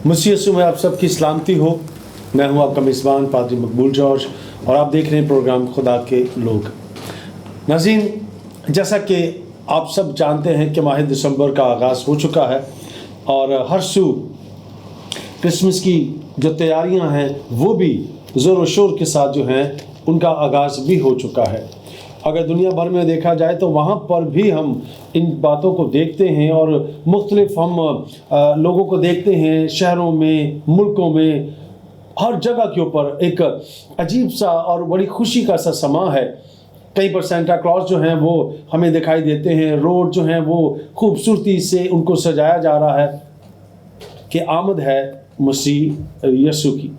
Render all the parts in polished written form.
मसीह यीशु में आप सबकी सलामती हो। मैं हूं आपका मेज़बान पादरी मकबूल जॉर्ज और आप देख रहे हैं प्रोग्राम खुदा के लोग। नाज़रीन, जैसा कि आप सब जानते हैं कि माह दिसंबर का आगाज़ हो चुका है और हर सू क्रिसमस की जो तैयारियां हैं वो भी ज़ोर व शोर के साथ जो हैं उनका आगाज़ भी हो चुका है। अगर दुनिया भर में देखा जाए तो वहाँ पर भी हम इन बातों को देखते हैं और मुख्तलिफ हम लोगों को देखते हैं, शहरों में, मुल्कों में, हर जगह के ऊपर एक अजीब सा और बड़ी खुशी का सा समा है। कहीं पर सेंटा क्लॉज जो हैं वो हमें दिखाई देते हैं, रोड जो हैं वो खूबसूरती से उनको सजाया जा रहा है कि आमद है मसीह यीशु की,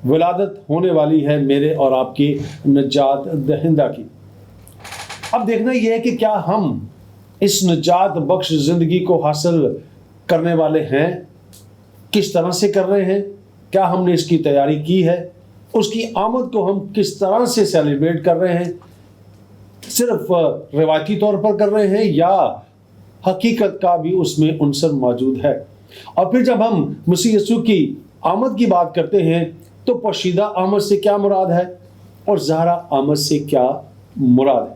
विलादत होने वाली है मेरे और आपकी नजात दहिंदा की। अब देखना यह है कि क्या हम इस नजात बख्श ज़िंदगी को हासिल करने वाले हैं, किस तरह से कर रहे हैं, क्या हमने इसकी तैयारी की है, उसकी आमद को हम किस तरह से सेलिब्रेट कर रहे हैं, सिर्फ रिवायती तौर पर कर रहे हैं या हकीकत का भी उसमें उनसर मौजूद है। और फिर जब हम मसीह यीशु की आमद की बात करते हैं तो पोशीदा आमद से क्या मुराद है और ज़ाहरा आमद से क्या मुराद है।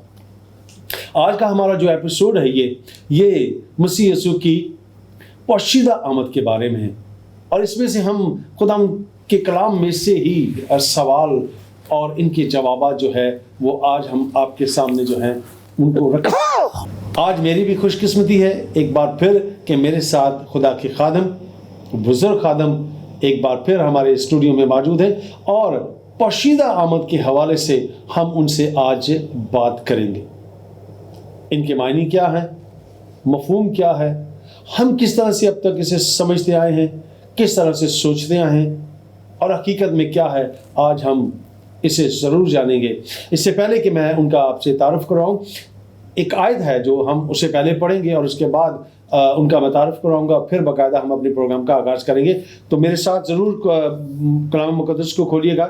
आज का हमारा जो एपिसोड है ये मसीह यीशु की पोशीदा आमद के बारे में है और इसमें से हम खुदा के कलाम में से ही सवाल और इनके जवाब जो है वो आज हम आपके सामने जो है उनको रखें। आज मेरी भी खुशकिस्मती है एक बार फिर कि मेरे साथ खुदा के खादम, बुजुर्ग खादम एक बार फिर हमारे स्टूडियो में मौजूद है और पोशीदा आमद के हवाले से हम उनसे आज बात करेंगे। इनके मायने क्या है, मफहूम क्या है, हम किस तरह से अब तक इसे समझते आए हैं, किस तरह से सोचते आए हैं और हकीकत में क्या है, आज हम इसे ज़रूर जानेंगे। इससे पहले कि मैं उनका आपसे तारुफ कराऊं, एक आयत है जो हम उसे पहले पढ़ेंगे और उसके बाद उनका मैं तारुफ कराऊंगा, फिर बाकायदा हम अपने प्रोग्राम का आगाज़ करेंगे। तो मेरे साथ ज़रूर कलाम मुक़द्दस को खोलिएगा।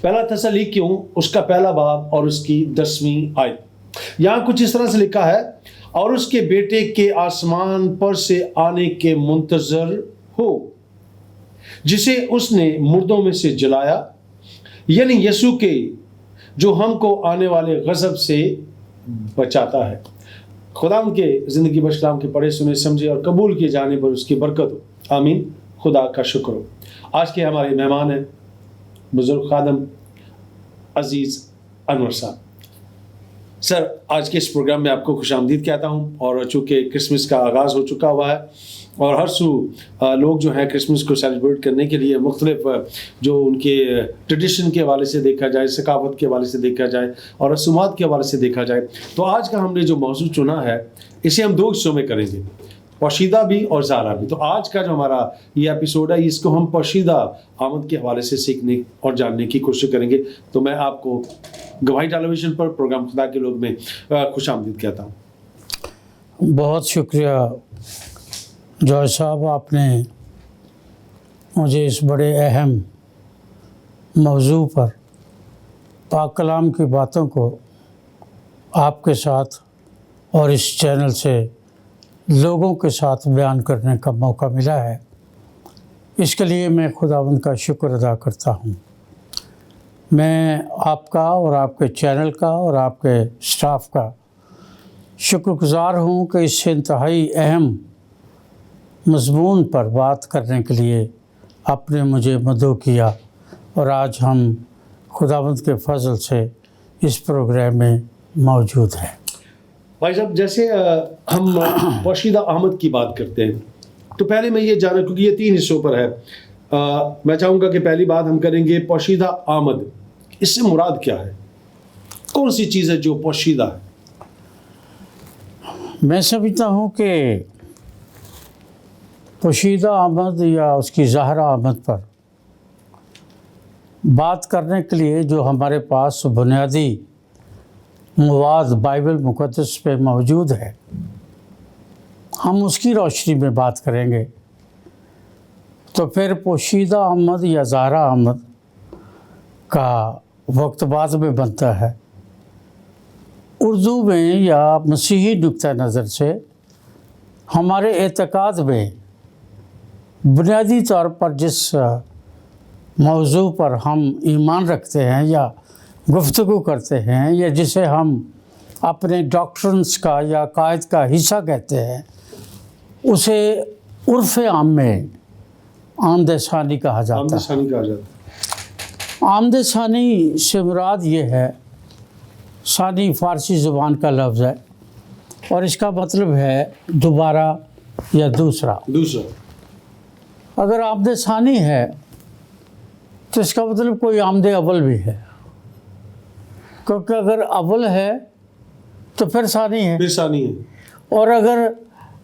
पहला तसल्लीकियों उसका पहला बाब और उसकी 10वीं आयत। यहाँ कुछ इस तरह से लिखा है, और उसके बेटे के आसमान पर से आने के मुंतजर हो जिसे उसने मुर्दों में से जलाया, यानी यीशु के जो हमको आने वाले गज़ब से बचाता है। खुदा के ज़िंदगी बख्श कलाम के पढ़े सुने समझे और कबूल किए जाने पर उसकी बरकत हो। आमीन। खुदा का शुक्र हो। आज के हमारे मेहमान हैं बुजुर्ग खादम अजीज़ अनवर साहब। सर, आज के इस प्रोग्राम में आपको खुशामदीद कहता हूँ और चूँकि क्रिसमस का आगाज़ हो चुका हुआ है और हर सू लोग जो हैं क्रिसमस को सेलिब्रेट करने के लिए मुख्तलिफ जो उनके ट्रेडिशन के हवाले से देखा जाए, सकाफत के हवाले से देखा जाए और रसूमात के हवाले से देखा जाए, तो आज का हमने जो मौजू चुना है इसे हम 2 हिस्सों में करेंगे, पोशीदा भी और ज़ाहरा भी। तो आज का जो हमारा ये एपिसोड है इसको हम पोशीदा आमद के हवाले से सीखने और जानने की कोशिश करेंगे। तो मैं आपको गवाही टेलीविज़न पर प्रोग्राम खुदा के लोग में खुशामदीद कहता हूँ। बहुत शुक्रिया जॉर्ज साहब, आपने मुझे इस बड़े अहम मौजू पर पाक कलाम की बातों को आपके साथ और इस चैनल से लोगों के साथ बयान करने का मौका मिला है। इसके लिए मैं खुदावंद का शुक्र अदा करता हूँ। मैं आपका और आपके चैनल का और आपके स्टाफ का शुक्रगुज़ार हूँ कि इस इंतहाई अहम मज़मून पर बात करने के लिए आपने मुझे मदऊ किया और आज हम खुदावंद के फजल से इस प्रोग्राम में मौजूद हैं। भाई साहब, जैसे हम पोशीदा आमद की बात करते हैं तो पहले मैं ये जाना, क्योंकि ये 3 हिस्सों पर है, मैं चाहूँगा कि पहली बात हम करेंगे पोशीदा आमद। इससे मुराद क्या है, कौन सी चीज़ है जो पोशीदा है? मैं समझता हूँ कि पोशीदा आमद या उसकी ज़ाहरा आमद पर बात करने के लिए जो हमारे पास बुनियादी मवाद बाइबल मुक़द्दस पे मौजूद है, हम उसकी रोशनी में बात करेंगे। तो फिर पोशीदा आमद या ज़ाहरा आमद का वक्त बाद में बनता है। उर्दू में या मसीही नुक्ता नज़र से हमारे एतक़ाद में बुनियादी तौर पर जिस मौजू पर हम ईमान रखते हैं या गुफ्तगू करते हैं या जिसे हम अपने डॉक्ट्रिन्स का या कायद का हिस्सा कहते हैं, उसे उर्फ़ आम में आमद सानी कहा जाता है। आमद सानी कहा जाता है। आमद सानी से मुराद ये है, सानी फ़ारसी ज़ुबान का लफ्ज़ है और इसका मतलब है दोबारा या दूसरा। अगर आमद सानी है तो इसका मतलब कोई आमद अव्वल भी है, क्योंकि अगर अव्वल है तो फिर सानी है, और अगर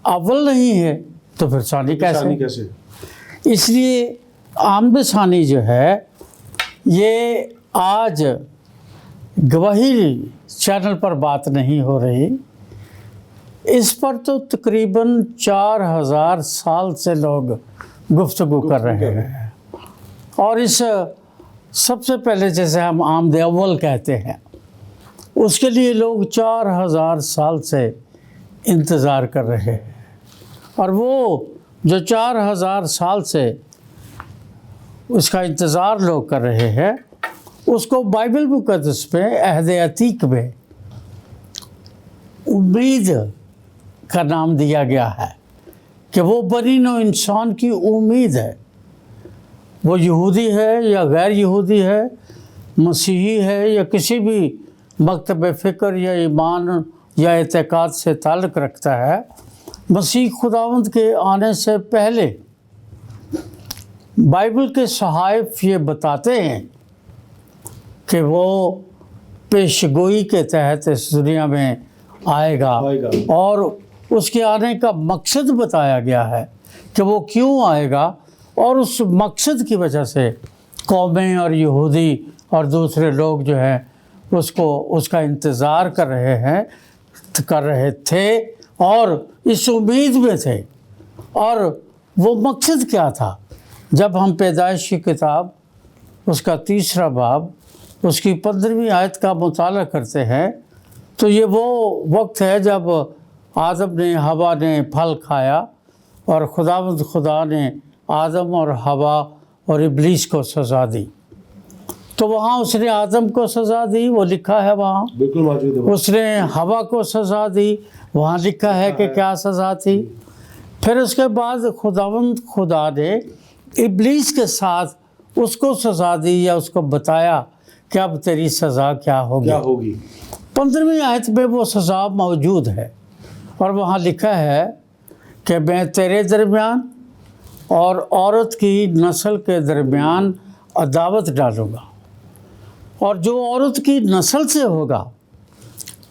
अव्वल नहीं है तो फिर सानी कैसे? इसलिए आमद सानी जो है ये आज गवाही चैनल पर बात नहीं हो रही, इस पर तो तकरीबन 4000 साल से लोग गुफ्तगू कर रहे हैं। और इस सबसे पहले जैसे हम आमद अव्वल कहते हैं, उसके लिए लोग 4000 साल से इंतज़ार कर रहे हैं। और वो जो 4000 साल से उसका इंतज़ार लोग कर रहे हैं, उसको बाइबल मुक़द्दस में अहद अतीक में उम्मीद का नाम दिया गया है कि वो बनी नौ इंसान की उम्मीद है। वो यहूदी है या गैर यहूदी है, मसीही है या किसी भी मकतब फ़िक्र या ईमान या एतक़ाद से ताल्लुक़ रखता है, मसीह खुदावंद के आने से पहले बाइबल के सहाइफ ये बताते हैं कि वो पेशगोई के तहत इस दुनिया में आएगा और उसके आने का मकसद बताया गया है कि वो क्यों आएगा, और उस मकसद की वजह से कौमें और यहूदी और दूसरे लोग जो हैं उसका इंतज़ार कर रहे थे और इस उम्मीद में थे। और वो मकसद क्या था? जब हम पैदाइश की किताब उसका 3 बाब उसकी 15वीं आयत का मुताला करते हैं तो ये वो वक्त है जब आदम ने हवा ने फल खाया और खुदा ने आदम और हवा और इब्लीस को सज़ा दी। तो वहाँ उसने आदम को सज़ा दी, वो लिखा है वहाँ। बिल्कुल मौजूद है। उसने हवा को सज़ा दी, वहाँ लिखा है कि क्या सज़ा थी। फिर उसके बाद खुदा ने इब्लीस के साथ उसको सज़ा दी या उसको बताया कि अब तेरी सज़ा क्या होगी। 15वीं आयत में वो सज़ा मौजूद है और वहाँ लिखा है कि मैं तेरे दरमियान और औरत की नस्ल के दरमियान अदावत डालूँगा, और जो औरत की नस्ल से होगा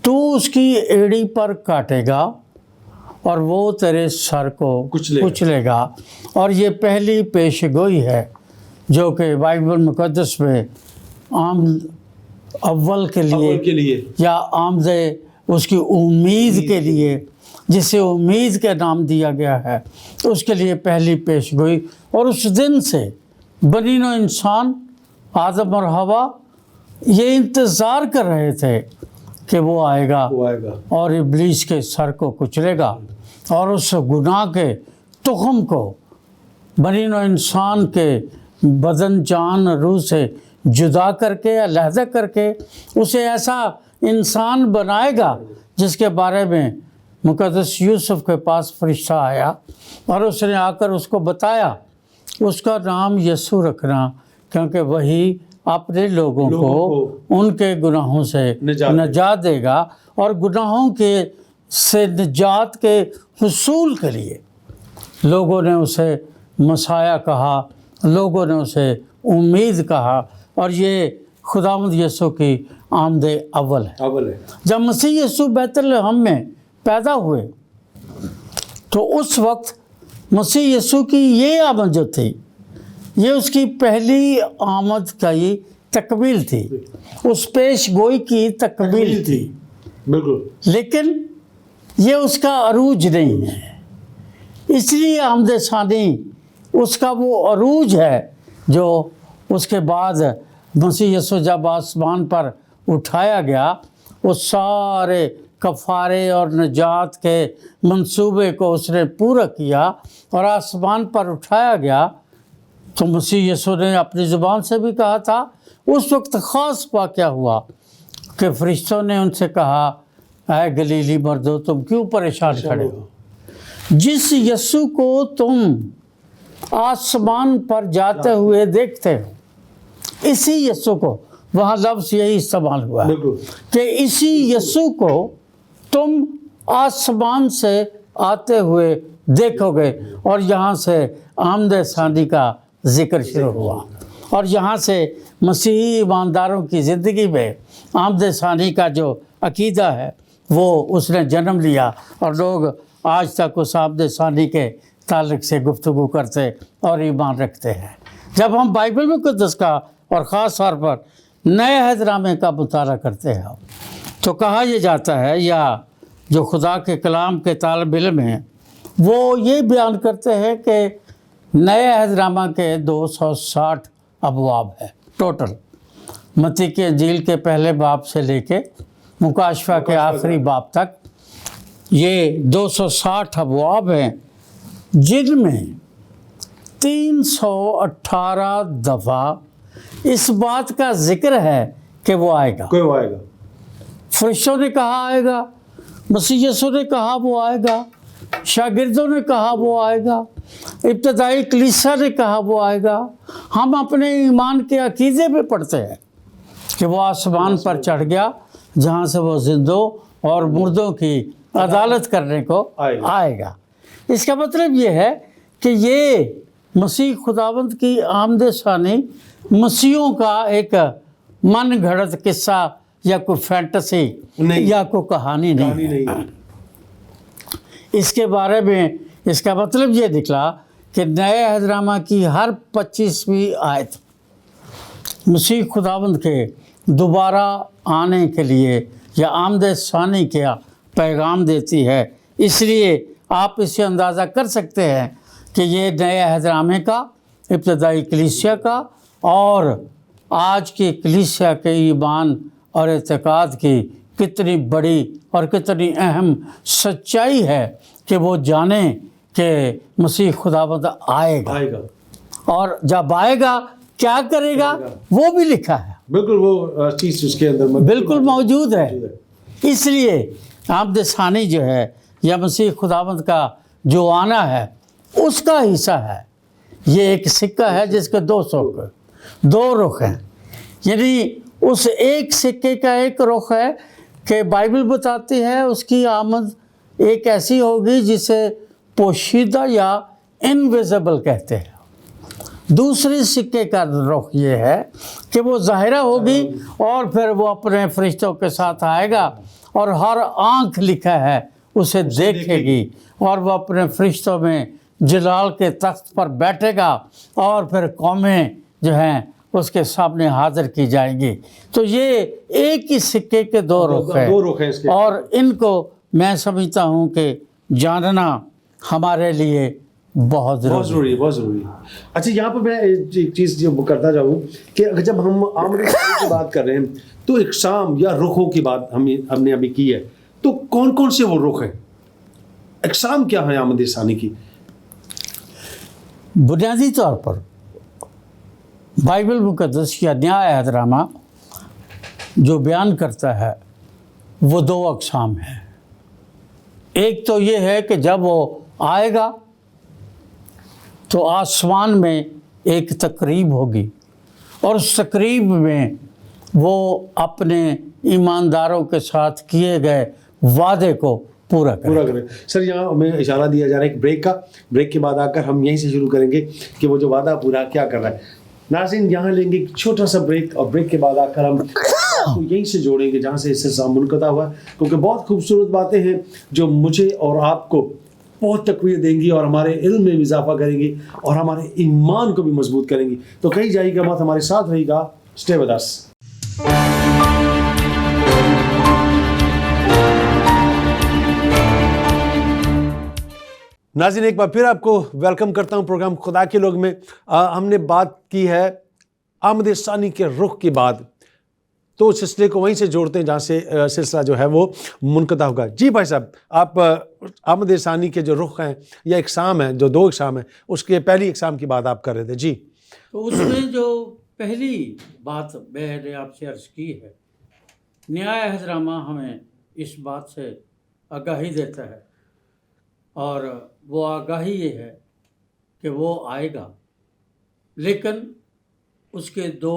तो उसकी एड़ी पर काटेगा और वो तेरे सर को कुचलेगा। और ये पहली पेशगोई है जो कि बाइबल मुक़द्दस में आमद अव्वल के लिए या आमद उसकी उम्मीद के लिए, जिसे उम्मीद का नाम दिया गया है, उसके लिए पहली पेशगोई। और उस दिन से बनी नौ इंसान आदम और हवा ये इंतज़ार कर रहे थे कि वो आएगा और इब्लीस के सर को कुचलेगा और उस गुनाह के तुख़म को बनी नौ इंसान के बदन जान रूह से जुदा करके अलहदा करके उसे ऐसा इंसान बनाएगा जिसके बारे में मुक़द्दस यूसुफ के पास फरिश्ता आया और उसने आकर उसको बताया उसका नाम यसू रखना, क्योंकि वही अपने लोगों को उनके गुनाहों से निजात देगा। और गुनाहों के से निजात के हुसूल के लिए लोगों ने उसे मसाया कहा, लोगों ने उसे उम्मीद कहा, और ये खुदावंद यसू की आमद अव्वल है। जब मसीह यसू बैतलहम में पैदा हुए तो उस वक्त मसीह यसू की ये आमद जो थी, ये उसकी पहली आमद का ही तकमील थी, उस पेश गोई की तकमील थी। बिल्कुल। लेकिन ये उसका अरूज नहीं है, इसलिए आमद सानी उसका वो अरूज है जो उसके बाद मसीह यसू जब आसमान पर उठाया गया, वो सारे कफ़ारे और निजात के मंसूबे को उसने पूरा किया और आसमान पर उठाया गया, तो मसीह यीशु ने अपनी ज़ुबान से भी कहा था। उस वक्त ख़ास वाक़या हुआ कि फरिश्तों ने उनसे कहा, ऐ गलीली मर्दो, तुम क्यों परेशान खड़े हो? जिस यीशु को तुम आसमान पर जाते हुए देखते हो, इसी यीशु को, वहाँ लफ्ज़ यही इस्तेमाल हुआ है कि इसी यीशु को तुम आसमान से आते हुए देखोगे। और यहाँ से आमद सानी का ज़िक्र शुरू हुआ और यहाँ से मसीही ईमानदारों की ज़िंदगी में आमद सानी का जो अकीदा है वो उसने जन्म लिया और लोग आज तक उस आमद सानी के ताल्लुक़ से गुफ्तगू करते और ईमान रखते हैं। जब हम बाइबल मुक़द्दस का और ख़ास तौर पर नए अहदनामे का मुताला करते हैं तो कहा यह जाता है, या जो खुदा के कलाम के तालिब इल्म हैं वो ये बयान करते हैं कि नए अहदनामा के 260 अबवाब है टोटल। मत्ती की इंजील के पहले बाब से लेके मुकाशफा के आखिरी बाब तक ये 260 अबवाब हैं, जिनमें 318 दफ़ा इस बात का जिक्र है कि वो आएगा। कोई वो आएगा। फरिश्तों ने कहा आएगा, मसीह यीशु ने कहा वो आएगा, शागिर्दों ने कहा वो आएगा, इब्तदाई कलीसिया ने कहा वो आएगा। हम अपने ईमान के अकीदे में पढ़ते हैं कि वो आसमान पर चढ़ गया जहाँ से वो जिंदों और मुर्दों की अदालत करने को आएगा। इसका मतलब ये है कि ये मसीह खुदावंद की आमद सानी मसीहों का एक मन घड़त किस्सा या कोई फैंटेसी या कोई कहानी नहीं। इसके बारे में इसका मतलब ये निकला कि नए अहदनामा की हर 25वीं आयत मसीह खुदावंद के दोबारा आने के लिए या आमद सानी का पैगाम देती है। इसलिए आप इससे अंदाज़ा कर सकते हैं कि ये नए अहदनामे का, इब्तदाई कलीसिया का और आज की कलीसिया के ईमान और एतकाद की कितनी बड़ी और कितनी अहम सच्चाई है कि वो जाने कि मसीह खुदावंद आएगा और जब आएगा क्या करेगा वो भी लिखा है। बिल्कुल वो चीज़ उसके अंदर बिल्कुल मौजूद है। इसलिए आमद सानी जो है या मसीह खुदावंद का जो आना है उसका हिस्सा है। ये एक सिक्का है जिसके दो रुख हैं, यानी उस एक सिक्के का एक रुख है कि बाइबल बताती है उसकी आमद एक ऐसी होगी जिसे पोशीदा या इनविजिबल कहते हैं। दूसरे सिक्के का रुख ये है कि वो ज़ाहिरा होगी और फिर वो अपने फरिश्तों के साथ आएगा और हर आँख लिखा है उसे देखेगी और वो अपने फरिश्तों में जलाल के तख्त पर बैठेगा और फिर कौमें जो हैं उसके सामने हाजिर की जाएंगी। तो ये एक ही सिक्के के दो रुख हैं इसके। और इनको मैं समझता हूँ कि जानना हमारे लिए बहुत ज़रूरी है। अच्छा, यहाँ पर मैं एक चीज़ जो करता जाऊँ कि अगर जब हम आमद सानी की बात कर रहे हैं तो इक़साम या रुखों की बात हमने अभी की है, तो कौन कौन से वो रुख हैं? इक़साम क्या है आमद सानी की? बुनियादी तौर पर बाइबल मुक़द्दस या न्याय अहदनामा जो बयान करता है वो दो अक़साम हैं। एक तो ये है कि जब वो आएगा तो आसमान में एक तकरीब होगी और उस तकरीब में वो अपने ईमानदारों के साथ किए गए वादे को पूरा करें। सर, यहाँ हमें इशारा दिया जा रहा है एक ब्रेक का। ब्रेक के बाद आकर हम यहीं से शुरू करेंगे कि वो जो वादा पूरा क्या कर रहा है। नाज़रीन, यहाँ लेंगे एक छोटा सा ब्रेक और ब्रेक के बाद आकर हम तो यहीं से जोड़ेंगे जहाँ से इससे मुनक़ता हुआ, क्योंकि बहुत खूबसूरत बातें हैं जो मुझे और आपको बहुत तक़वीत देंगी और हमारे इल्म में इजाफा करेंगी और हमारे ईमान को भी मजबूत करेंगी। तो कहीं जाइएगा मत, हमारे साथ रहिएगा। Stay with us. नाज़रीन, एक बार फिर आपको वेलकम करता हूं प्रोग्राम खुदा के लोग में। हमने बात की है आमद सानी के रुख की बात। تو اس سلسلے کو وہیں سے جوڑتے ہیں جہاں سے سلسلہ جو ہے وہ منقطع ہوگا. جی بھائی صاحب، آپ آمد ثانی کے جو رخ ہیں یا اقسام ہیں، جو 2 اقسام ہیں، اس کے پہلی اقسام کی بات آپ کر رہے تھے. جی تو اس میں جو پہلی بات میں نے آپ سے عرض کی ہے، نیائے حضرامہ ہمیں اس بات سے آگاہی دیتا ہے، اور وہ آگاہی یہ ہے کہ وہ آئے گا، لیکن اس کے 2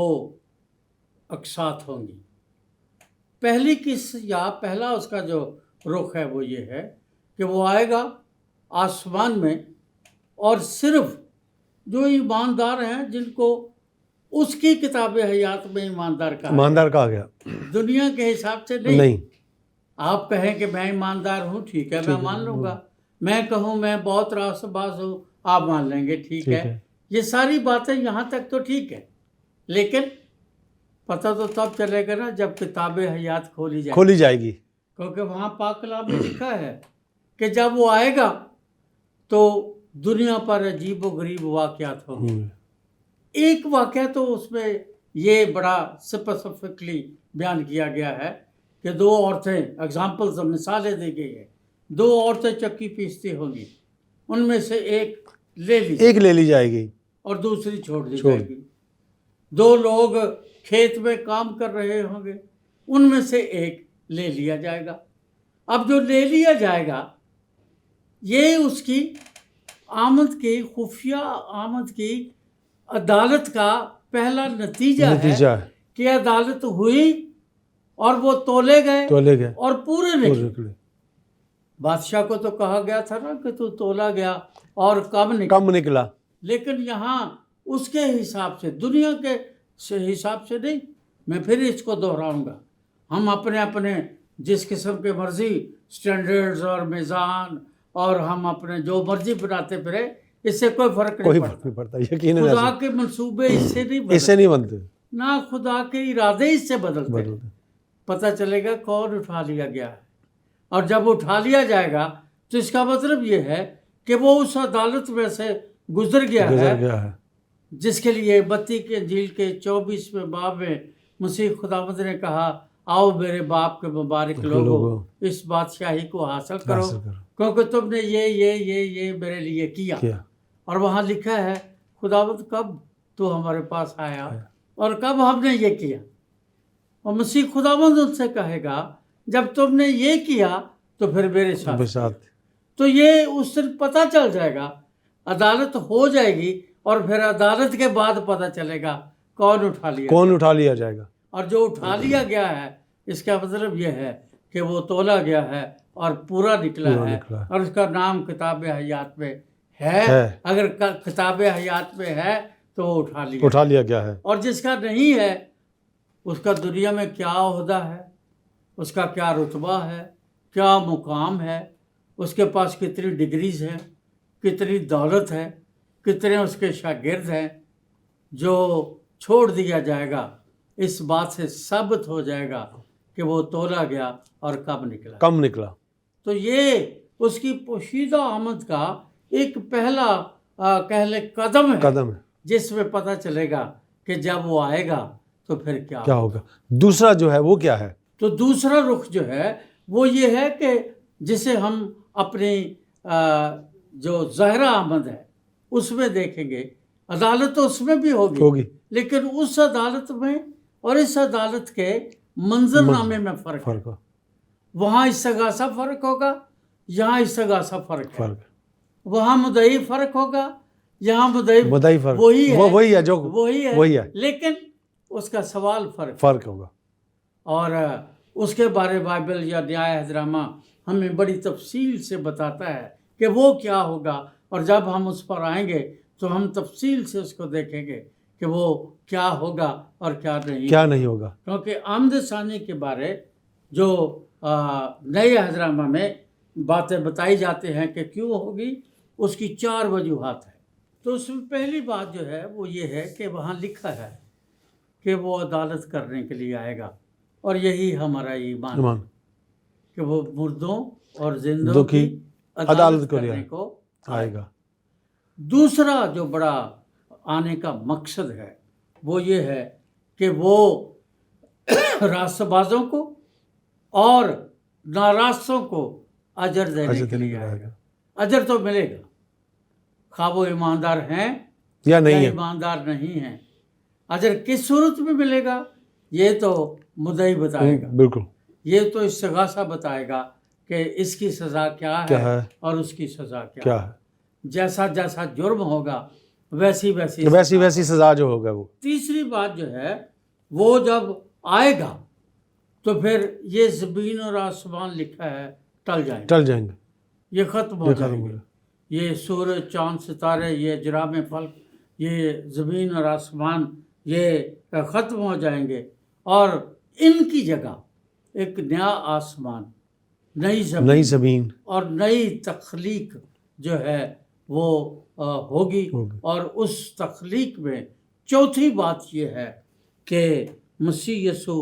اقساط ہوں گی. پہلی یا پہلا اس کا جو رخ ہے وہ یہ ہے کہ وہ آئے گا آسمان میں، اور صرف جو ایماندار ہیں جن کو اس کی کتاب حیات میں ایماندار کہا گیا، دنیا کے حساب سے نہیں. آپ کہیں کہ میں ایماندار ہوں، ٹھیک ہے، میں مان لوں گا. میں کہوں میں بہت راست باز ہوں، آپ مان لیں گے، ٹھیک ہے. یہ ساری باتیں یہاں تک تو ٹھیک ہے، لیکن پتہ تو تب چلے گا نا جب کتاب حیات کھولی جائے گی، کیونکہ وہاں پاک کلام میں لکھا ہے کہ جب وہ آئے گا تو دنیا پر عجیب و غریب واقعات ہوں گے. ایک واقعہ تو اس میں یہ بڑا اسپیسیفکلی بیان کیا گیا ہے کہ 2 عورتیں، ایگزامپلز، مثالیں دی گئی ہیں. 2 عورتیں چکی پیستی ہوں گی، ان میں سے ایک لے لی جائے گی اور دوسری چھوڑ دی جائے گی. 2 لوگ کھیت میں کام کر رہے ہوں گے، ان میں سے ایک لے لیا جائے گا. اب جو لے لیا جائے گا یہ اس کی آمد کی، خفیہ آمد کی عدالت کا پہلا نتیجہ ہے کہ عدالت ہوئی اور وہ تولے گئے اور پورے نکلے. بادشاہ کو تو کہا گیا تھا نا کہ تو تولا گیا اور کم نکلا، لیکن یہاں اس کے حساب سے، دنیا کے حساب سے نہیں. میں پھر اس کو دہراؤں گا، ہم اپنے جس قسم کے مرضی سٹینڈرڈز اور میزان اور ہم اپنے جو مرضی بناتے پھرے، اس سے کوئی فرق نہیں پڑتا. خدا کے منصوبے اس سے نہیں بنتے، نہ خدا کے ارادے اس سے بدلتے. پتہ چلے گا کون اٹھا لیا گیا ہے، اور جب اٹھا لیا جائے گا تو اس کا مطلب یہ ہے کہ وہ اس عدالت میں سے گزر گیا ہے جس کے لیے متی کی انجیل کے 24ویں باب میں مسیح خداوند نے کہا، آؤ میرے باپ کے مبارک لوگوں، اس بادشاہی کو حاصل کرو، کیونکہ تم نے یہ میرے لیے کیا. اور وہاں لکھا ہے خداوند کب تو ہمارے پاس آیا اور کب ہم نے یہ کیا. اور مسیح خداوند ان سے کہے گا جب تم نے یہ کیا تو پھر میرے ساتھ. تو یہ اس دن پتہ چل جائے گا، عدالت ہو جائے گی، اور پھر عدالت کے بعد پتہ چلے گا کون اٹھا لیا جائے گا. اور جو اٹھا لیا گیا ہے اس کا مطلب یہ ہے کہ وہ تولا گیا ہے اور پورا نکلا ہے، اور اس کا نام کتاب حیات میں ہے. اگر کتاب حیات میں ہے تو وہ اٹھا لیا گیا ہے. اور جس کا نہیں ہے اس کا دنیا میں کیا عہدہ ہے، اس کا کیا رتبہ ہے، کیا مقام ہے، اس کے پاس کتنی ڈگریز ہیں، کتنی دولت ہے، کتنے اس کے شاگرد ہیں، جو چھوڑ دیا جائے گا. اس بات سے ثابت ہو جائے گا کہ وہ تولا گیا اور کم نکلا. تو یہ اس کی پوشیدہ آمد کا ایک پہلا قدم ہے جس میں پتہ چلے گا کہ جب وہ آئے گا تو پھر کیا ہوگا. دوسرا جو ہے وہ کیا ہے؟ تو دوسرا رخ جو ہے وہ یہ ہے کہ جسے ہم اپنی جو ظاہرہ آمد ہے اس میں دیکھیں گے. عدالت تو اس میں بھی ہوگی، لیکن اس عدالت میں اور اس عدالت کے منظر نامے میں فرق ہے. وہاں استغاثہ فرق ہوگا، یہاں استغاثہ فرق ہے. وہاں مدعی فرق ہوگا، یہاں مدعی وہی ہے، لیکن اس کا سوال فرق ہوگا. اور اس کے بارے بائبل یا نیائے حضرامہ ہمیں بڑی تفصیل سے بتاتا ہے کہ وہ کیا ہوگا. اور جب ہم اس پر آئیں گے تو ہم تفصیل سے اس کو دیکھیں گے کہ وہ کیا ہوگا اور کیا نہیں ہوگا. کیونکہ آمد ثانی کے بارے جو نئے حضرامہ میں باتیں بتائی جاتے ہیں کہ کیوں ہوگی، اس کی 4 وجوہات ہیں. تو اس میں پہلی بات جو ہے وہ یہ ہے کہ وہاں لکھا ہے کہ وہ عدالت کرنے کے لیے آئے گا، اور یہی ہمارا ایمان ہے کہ وہ مردوں اور زندوں کی عدالت کرنے کو آئے گا. دوسرا جو بڑا آنے کا مقصد ہے وہ یہ ہے کہ وہ रास्तबाजों को और नारास्तों को अजर देने के लिए आएगा। अजर तो मिलेगा, खा वो ईमानदार हैं या नहीं है, ईमानदार नहीं हैं। अजर किस सूरत में मिलेगा ये तो मुद्दई बताएगा। बिल्कुल, ये तो इस्तिगासा बताएगा कि इसकी सज़ा क्या है और उसकी सज़ा क्या है। जैसा जैसा जुर्म होगा वैसी वैसी सजा जो होगा वो। तीसरी बात जो है वो जब आएगा तो फिर ये ज़मीन और आसमान लिखा है टल जाएंगे, ये ख़त्म हो जाएंगे। ये सूरज चाँद सितारे, ये अजराम फल्क, ये ज़मीन और आसमान ये ख़त्म हो जाएंगे और इनकी जगह एक नया आसमान, नई ज़मीन और नई तख्लीक जो है वो होगी। और उस तख्लीक में चौथी बात ये है कि मसीह यसू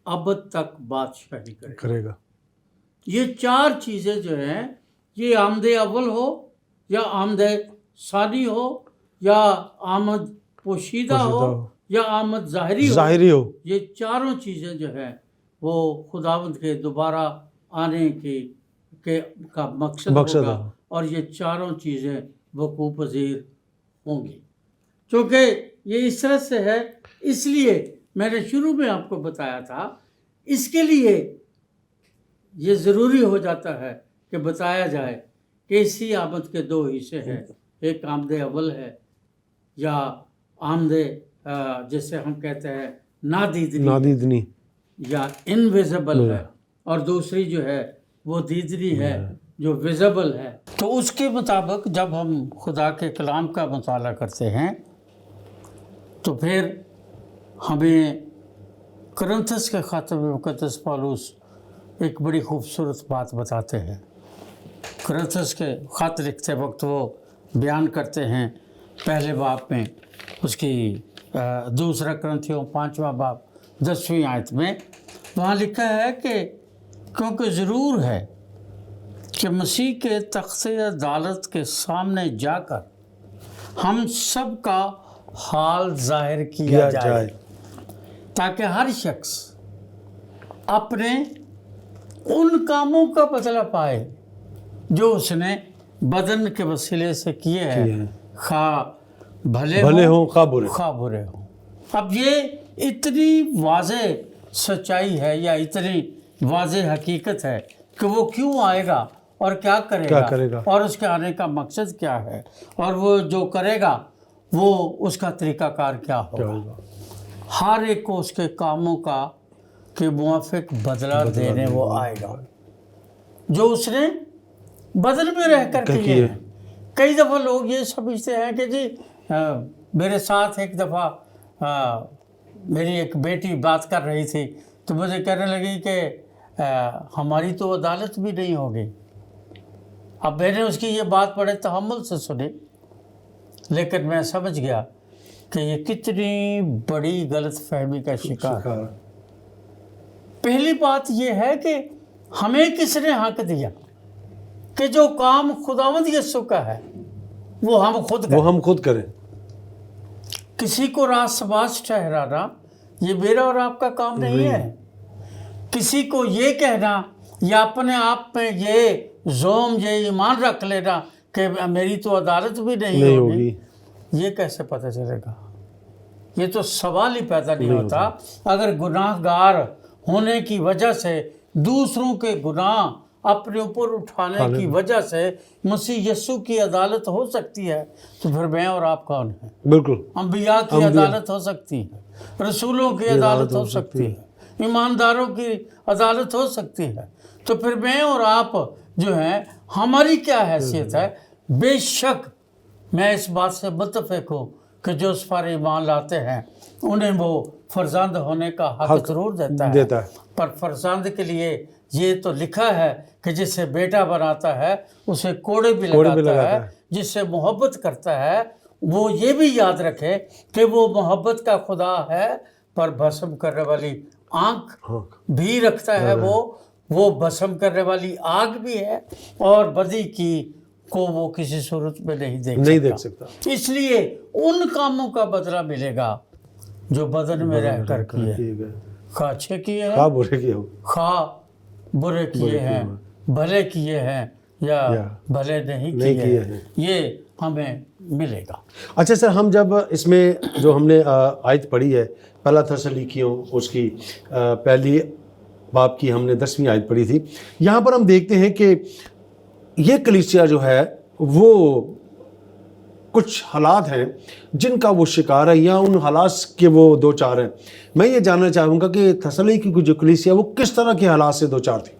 अब तक बादशाही करेगा। ये चार चीज़ें जो हैं, ये आमदे अव्वल हो या आमदे सानी हो या आमद पोशीदा हो या आमद ज़ाहिरी हो, ये चारों चीज़ें जो है वो खुदावंद के दोबारा आने का मकसद होगा और ये चारों चीज़ें वक़ूअ पज़ीर होंगी। क्योंकि ये इस तरह से है, इसलिए मैंने शुरू में आपको बताया था, इसके लिए ये ज़रूरी हो जाता है कि बताया जाए कि इसी आमद के दो हिस्से हैं, एक आमदे अव्वल है या आमदे जैसे हम कहते हैं नादीदनी या इनविजिबल है, और दूसरी जो है वो दीदनी है जो विजिबल है। तो उसके मुताबिक जब हम खुदा के कलाम का मुताला करते हैं तो फिर हमें कुरिन्थियों के खाते में मुक़द्दस पौलुस एक बड़ी खूबसूरत बात बताते हैं। कुरिन्थियों के ख़त लिखते वक्त वो बयान करते हैं पहले बाब में, उसकी दूसरा कुरिन्थियों 5वां बाब 10वीं आयत में वहाँ लिखा है कि क्योंकि ज़रूर है कि मसीह के तख्ते अदालत के सामने जाकर हम सब का हाल जाहिर किया जाए ताकि हर शख्स अपने उन कामों का बदला पाए जो उसने बदन के वसीले से किए हैं, खा भले हो खा बुरे हो। अब ये इतनी वाज़ेह सच्चाई है या इतनी वाज़ेह हकीकत है कि वो क्यों आएगा और क्या करेगा और उसके आने का मकसद क्या है और वो जो करेगा वो उसका तरीक़ाकार क्या होगा। हर एक को उसके कामों का के मुआफ़िक बदला देने वो आएगा जो उसने बदन में रह कर किए हैं। कई दफ़ा लोग ये समझते हैं कि जी मेरे साथ एक दफ़ा मेरी एक बेटी बात कर रही थी तो मुझे कहने लगी कि हमारी तो अदालत भी नहीं होगी। अब मैंने उसकी ये बात बड़े तहम्मुल से सुनी, लेकिन मैं समझ गया कि ये कितनी बड़ी गलत फहमी का शिकार। पहली बात ये है कि हमें किसने हक दिया कि जो काम खुदावंद यीशु का है वो हम खुद करें। किसी को रास्तबाज ठहराना ये मेरा और आपका काम नहीं है। किसी को ये कहना या अपने आप में ये ज़ोम ये ईमान रख लेना कि मेरी तो अदालत भी नहीं होगी, ये कैसे पता चलेगा? ये तो सवाल ही पैदा नहीं होता। अगर गुनाहगार होने की वजह से, दूसरों के गुनाह अपने ऊपर उठाने की वजह से मसीह यीशु की अदालत हो सकती है तो फिर मैं और आप कौन हैं? बिल्कुल, अंबिया की अदालत हो सकती है, रसूलों की अदालत हो सकती है, ईमानदारों की अदालत हो सकती है, तो फिर मैं और आप जो हैं हमारी क्या हैसियत है? बेशक मैं इस बात से मुत्तफ़िक़ हूँ कि जो उस पर ईमान लाते हैं उन्हें वो फर्जंद होने का हक ज़रूर देता है। पर फर्जंद के लिए ये तो लिखा है कि जिसे बेटा बनाता है उसे कोड़े भी लगाता है, जिससे मोहब्बत करता है वो ये भी याद रखे कि वो मोहब्बत का खुदा है, पर भस्म करने वाली आँख भी रखता है, वो भस्म करने वाली आग भी है और बदी की को वो किसी सूरत में नहीं देख सकता। इसलिए उन कामों का बदला मिलेगा जो बदन में रह कर किए। खा अच्छे किए हैं, खा बुरे किए हो, खा बुरे किए हैं, भले किए हैं या भले नहीं किए हैं, ये हमें मिलेगा। अच्छा सर, हम जब इसमें जो हमने आयत पढ़ी है पहला थस्सलुनीकियों उसकी पहली बाब की हमने 10वीं आयत पढ़ी थी, यहाँ पर हम देखते हैं कि ये कलीसिया जो है वो कुछ हालात हैं जिनका वो शिकार है या उन हालात के वो दो चार हैं। मैं ये जानना चाहूँगा कि थस्सलुनीकी की जो कलीसिया वो किस तरह के हालात से दो चार थी।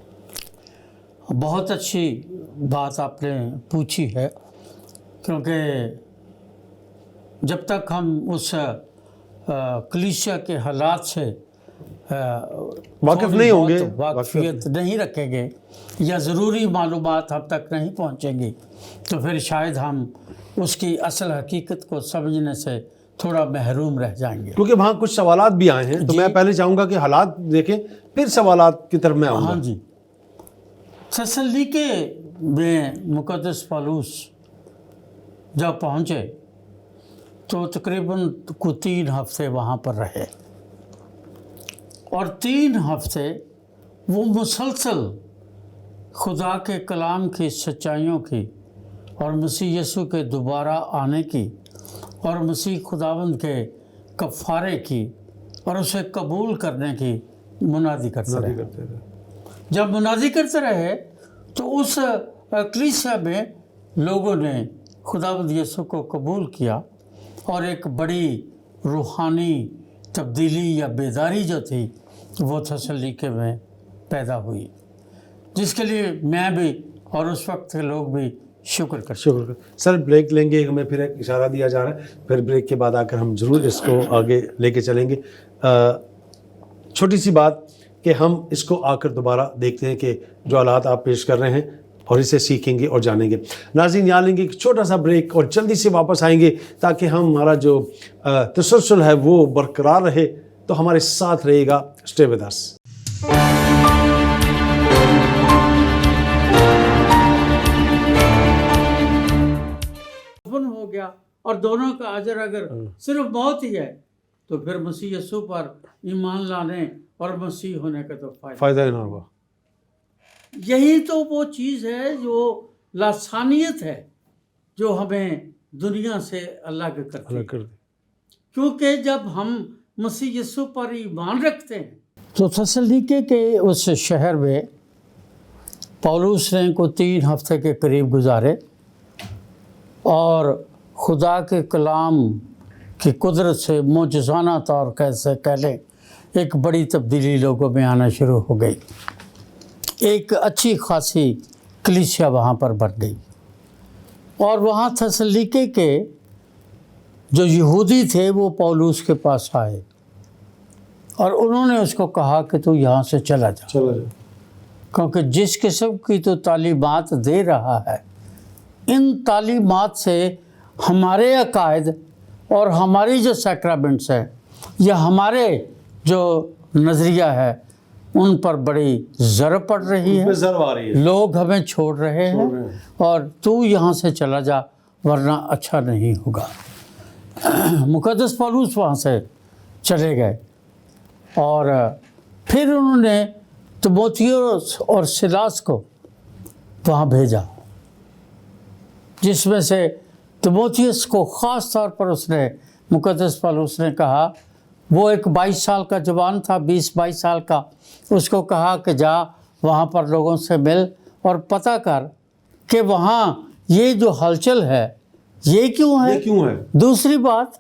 बहुत अच्छी बात आपने पूछी है, क्योंकि जब तक हम उस कलीसिया के हालात से वाकिफ नहीं होंगे, वाकिफियत नहीं रखेंगे या ज़रूरी मालूमात हम तक नहीं पहुँचेंगी, तो फिर शायद हम उसकी असल हकीकत को समझने से थोड़ा महरूम रह जाएंगे। क्योंकि वहाँ कुछ सवालात भी आए हैं, तो मैं पहले चाहूँगा कि हालात देखें फिर सवालात की तरफ मैं आऊँगा। हाँ जी, थस्सलुनीके में मुक़द्दस पौलुस जब पहुँचे तो तकरीबन 3 हफ्ते वहाँ पर रहे और 3 हफ्ते वो मुसलसल खुदा के कलाम की सच्चाइयों की और मसीह यीशु के दोबारा आने की और मसीह खुदावंद के कफ़ारे की और उसे कबूल करने की मुनादी करते रहे। जब मुनादी करते रहे तो उस कलीसिया में लोगों ने खुदावंद यीशु को कबूल किया और एक बड़ी रूहानी तब्दीली या बेदारी जो थी वो थस्सलुनीके में पैदा हुई, जिसके लिए मैं भी और उस वक्त के लोग भी शुक्र कर। सर ब्रेक लेंगे, हमें फिर एक इशारा दिया जा रहा है, फिर ब्रेक के बाद आकर हम ज़रूर इसको आगे लेके चलेंगे। छोटी सी बात कि हम इसको आकर दोबारा देखते हैं कि जो हालात आप पेश कर रहे हैं और इसे सीखेंगे और जानेंगे। नाज़रीन, यहाँ लेंगे एक छोटा सा ब्रेक और जल्दी से वापस आएंगे ताकि हमारा जो तसलसल है वो बरकरार रहे। तो हमारे साथ रहेगा, स्टे विद अस। हो गया और दोनों का अजर अगर सिर्फ मौत ही है तो फिर मसीह यीशु पर ईमान लाने और मसीह होने का तो फायदा ना होगा। यही तो वो चीज़ है जो लासानियत है जो हमें दुनिया से अलग करती है। क्योंकि जब हम मसीह यीशु पर ईमान रखते हैं तो थस्सलुनीके के उस शहर में पौलुस ने को 3 हफ्ते के करीब गुजारे और खुदा के कलाम की कुदरत से मोजज़ाना तौर कैसे कह लें एक बड़ी तब्दीली लोगों में आना शुरू हो गई। एक अच्छी खासी कलीसिया वहाँ पर बन गई और वहाँ थस्सलुनीके के जो यहूदी थे वो पौलुस के पास आए और उन्होंने उसको कहा कि तू यहाँ से चला जा, क्योंकि जिस किस्म की तो तालीमात दे रहा है, इन तालीमात से हमारे अकायद और हमारी जो सैक्रामेंट्स हैं या हमारे जो नज़रिया है उन पर बड़ी ज़रब पड़ रही है, लोग हमें छोड़ रहे हैं और तू यहाँ से चला जा वरना अच्छा नहीं होगा। मुक़द्दस पौलुस वहाँ से चले गए और फिर उन्होंने तीमुथियुस और सिलास को वहाँ भेजा, जिसमें से तीमुथियुस को ख़ास तौर पर उसने मुक़द्दस पौलुस ने कहा, वो एक 22 साल का जवान था, 20-22 साल का, उसको कहा कि जा वहाँ पर लोगों से मिल और पता कर कि वहाँ ये जो हलचल है ये क्यों है। दूसरी बात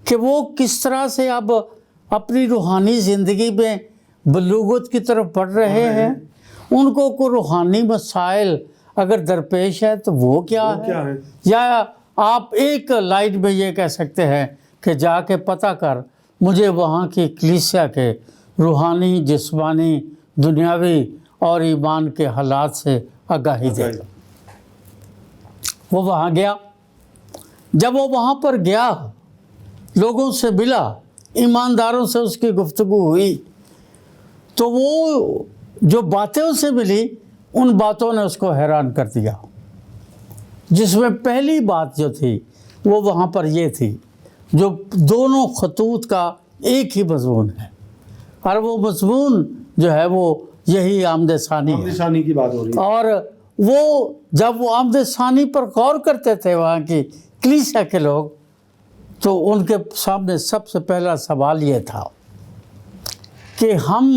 कि वो किस तरह से अब अपनी रूहानी ज़िंदगी में बलूगत की तरफ बढ़ रहे हैं, उनको को रूहानी मसाइल अगर दरपेश है तो वो क्या है? या आप एक लाइन में ये कह सकते हैं कि जाके पता कर मुझे वहाँ की कलीसिया के रूहानी, जिस्मानी, दुनियावी और ईमान के हालात से आगाही दे। वो वहाँ गया। जब वो वहाँ पर गया, लोगों से मिला, ईमानदारों से उसकी गुफ्तगू हुई, तो वो जो बातें उससे मिली उन बातों ने उसको हैरान कर दिया। जिसमें पहली बात जो थी वो वहाँ पर ये थी, जो दोनों खतूत का एक ही मज़मून है, اور وہ مضمون جو ہے وہ یہی آمد ثانی ہے. ثانی کی بات ہو رہی ہے. اور وہ جب وہ آمد ثانی پر غور کرتے تھے وہاں کی کلیسیا کے لوگ، تو ان کے سامنے سب سے پہلا سوال یہ تھا کہ ہم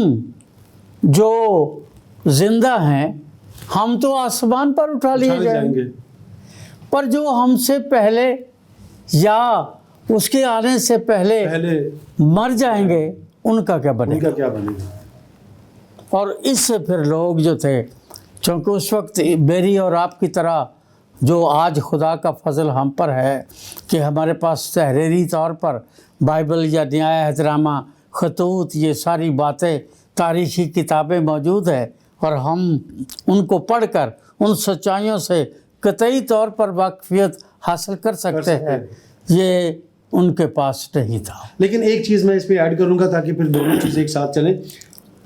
جو زندہ ہیں ہم تو آسمان پر اٹھا لیے جائیں گے، پر جو ہم سے پہلے یا اس کے آنے سے پہلے مر جائیں گے ان کا کیا بنے گا. اور اس سے پھر لوگ جو تھے، چونکہ اس وقت میری اور آپ کی طرح جو آج خدا کا فضل ہم پر ہے کہ ہمارے پاس تحریری طور پر بائبل یا نیائے احترامہ، خطوط، یہ ساری باتیں، تاریخی کتابیں موجود ہیں، اور ہم ان کو پڑھ کر ان سچائیوں سے قطعی طور پر واقفیت حاصل کر سکتے ہیں، یہ ان کے پاس نہیں تھا. لیکن ایک چیز میں اس پہ ایڈ کروں گا تاکہ پھر دونوں چیزیں ایک ساتھ چلیں.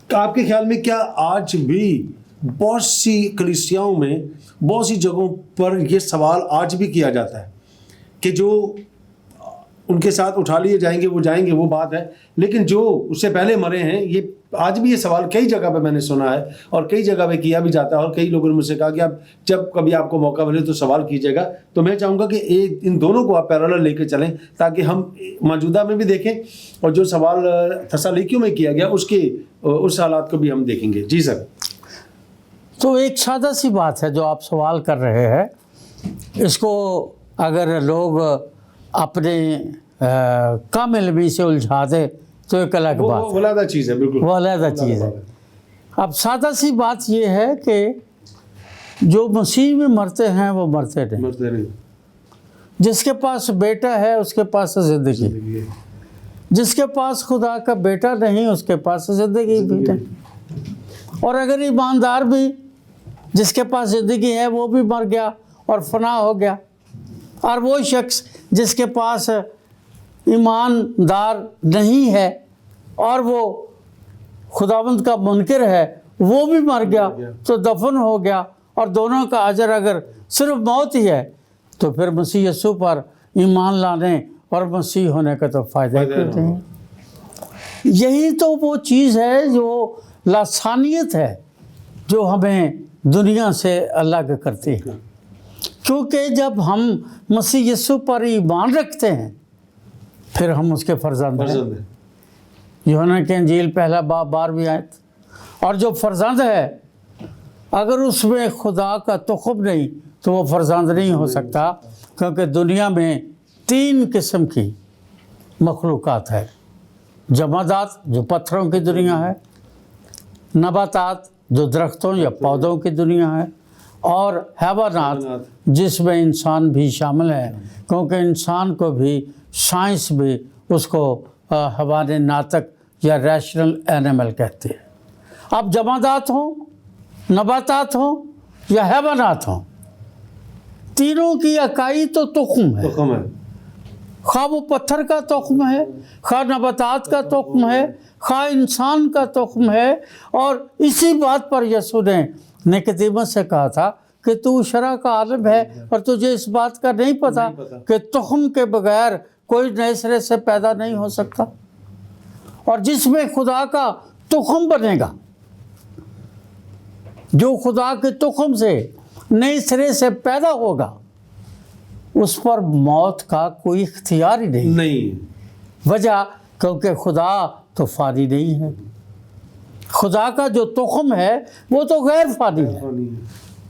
آپ کے خیال میں کیا آج بھی بہت سی کلیسیاؤں میں، بہت سی جگہوں پر یہ سوال آج بھی کیا جاتا ہے کہ جو ان کے ساتھ اٹھا لیے جائیں گے وہ جائیں گے، وہ بات ہے، لیکن جو اس سے پہلے مرے ہیں، یہ آج بھی یہ سوال کئی جگہ پہ میں نے سنا ہے اور کئی جگہ پہ کیا بھی جاتا ہے، اور کئی لوگوں نے مجھ سے کہا کہ آپ جب کبھی آپ کو موقع ملے تو سوال کیجیے گا. تو میں چاہوں گا کہ ان دونوں کو آپ پیرالل لے کے چلیں تاکہ ہم موجودہ میں بھی دیکھیں اور جو سوال تسالونیکیوں میں کیا گیا اس حالات کو بھی ہم دیکھیں گے. جی سر. تو ایک سادہ سی بات ہے جو آپ سوال کر رہے ہیں، اس کو اگر لوگ اپنے کم علمی سے الجھا دے تو ایک الگ بات ہے، وہ علیحدہ چیز ہے. بالکل وہ علیحدہ چیز ہے. اب سادہ سی بات یہ ہے کہ جو مسیح میں مرتے ہیں وہ مرتے نہیں. جس کے پاس بیٹا ہے اس کے پاس زندگی، جس کے پاس خدا کا بیٹا نہیں اس کے پاس زندگی بھی نہیں. اور اگر ایماندار بھی جس کے پاس زندگی ہے وہ بھی مر گیا اور فنا ہو گیا، اور وہ شخص جس کے پاس ایماندار نہیں ہے اور وہ خداوند کا منکر ہے وہ بھی مر گیا، تو دفن ہو گیا، اور دونوں کا اجر اگر صرف موت ہی ہے تو پھر مسیح یسوع پر ایمان لانے اور مسیح ہونے کا تو فائدہ کرتے ہیں. یہی تو وہ چیز ہے جو لسانیت ہے جو ہمیں دنیا سے الگ کرتی ہے. کیونکہ جب ہم مسیح یسوع پر ایمان رکھتے ہیں پھر ہم اس کے فرزند ہیں. یوحنا کی انجیل پہلا باب 12ویں آیت. اور جو فرزند ہے اگر اس میں خدا کا تخم نہیں تو وہ فرزند نہیں ہو سکتا، کیونکہ دنیا میں 3 قسم کی مخلوقات ہے: جمادات جو پتھروں کی دنیا ہے، نباتات جو درختوں یا پودوں کی دنیا ہے، اور حیوانات جس میں انسان بھی شامل ہے، کیونکہ انسان کو بھی سائنس بھی اس کو حیوان ناطق یا ریشنل اینیمل کہتے ہیں. اب جمادات ہوں، نباتات ہوں یا حیوانات ہوں، تینوں کی اکائی تو تخم ہے. خواہ وہ پتھر کا تخم ہے، خواہ نباتات کا تخم ہے، خواہ انسان کا تخم ہے. اور اسی بات پر یسوع نے نکودیمس سے کہا تھا کہ تو شرع کا عالم ہے اور تجھے اس بات کا نہیں پتا کہ تخم کے بغیر کوئی نئے سرے سے پیدا نہیں ہو سکتا. اور جس میں خدا کا تخم بنے گا، جو خدا کے تخم سے نئے سرے سے پیدا ہوگا، اس پر موت کا کوئی اختیار ہی نہیں. وجہ کیونکہ خدا تو فانی نہیں ہے. خدا کا جو تخم ہے وہ تو غیر فانی ہے.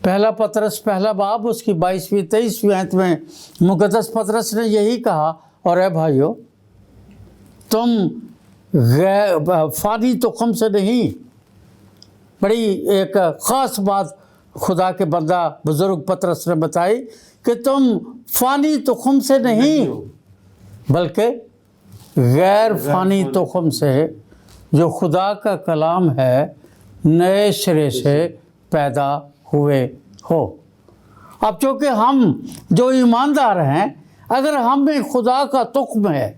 پہلا پطرس پہلا باب اس کی 22ویں 23ویں آیت میں مقدس پطرس نے یہی کہا، اور اے بھائیو تم غیر فانی تخم سے نہیں. بڑی ایک خاص بات خدا کے بندہ بزرگ پطرس نے بتائی کہ تم فانی تخم سے نہیں بلکہ غیر فانی تخم سے جو خدا کا کلام ہے نئے سرے سے پیدا ہوئے ہو. اب چونکہ ہم جو ایماندار ہیں، اگر ہم میں خدا کا تخم ہے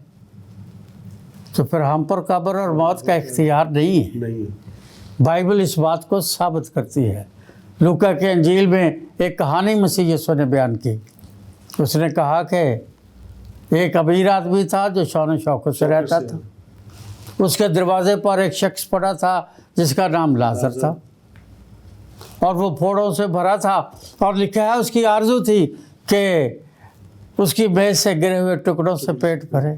تو پھر ہم پر قبر اور موت کا اختیار نہیں ہے. بائبل اس بات کو ثابت کرتی ہے. لوکا کے انجیل میں ایک کہانی مسیح یسوع نے بیان کی. اس نے کہا کہ ایک امیر آدمی تھا جو شان و شوکت سے رہتا تھا. उसके दरवाजे पर एक शख्स पड़ा था जिसका नाम लाजर था, और वो फोड़ों से भरा था, और लिखा है उसकी आरज़ू थी कि उसकी मेज से गिरे हुए टुकड़ों से पेट भरे।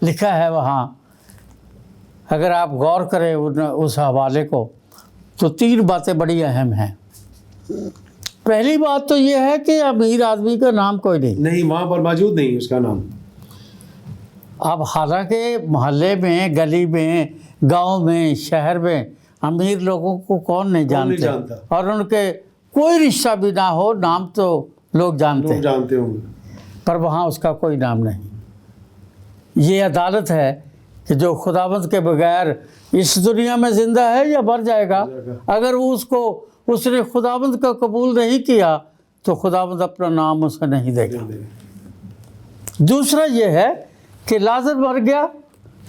लिखा है वहाँ, अगर आप गौर करें उस हवाले को, तो 3 बातें बड़ी अहम हैं। पहली बात तो ये है कि अमीर आदमी का नाम कोई नहीं, वहाँ पर मौजूद नहीं उसका नाम। अब हालांकि मोहल्ले में, गली में, गांव में, शहर में अमीर लोगों को कौन नहीं जानता, और उनके कोई रिश्ता भी ना हो, नाम तो लोग जानते होंगे, पर वहाँ उसका कोई नाम नहीं। ये अदालत है कि जो खुदावंद के बगैर इस दुनिया में ज़िंदा है या मर जाएगा, अगर उसने खुदावंद का कबूल नहीं किया तो खुदावंद अपना नाम उसे नहीं देगा। दूसरा ये है कि लाजर मर गया,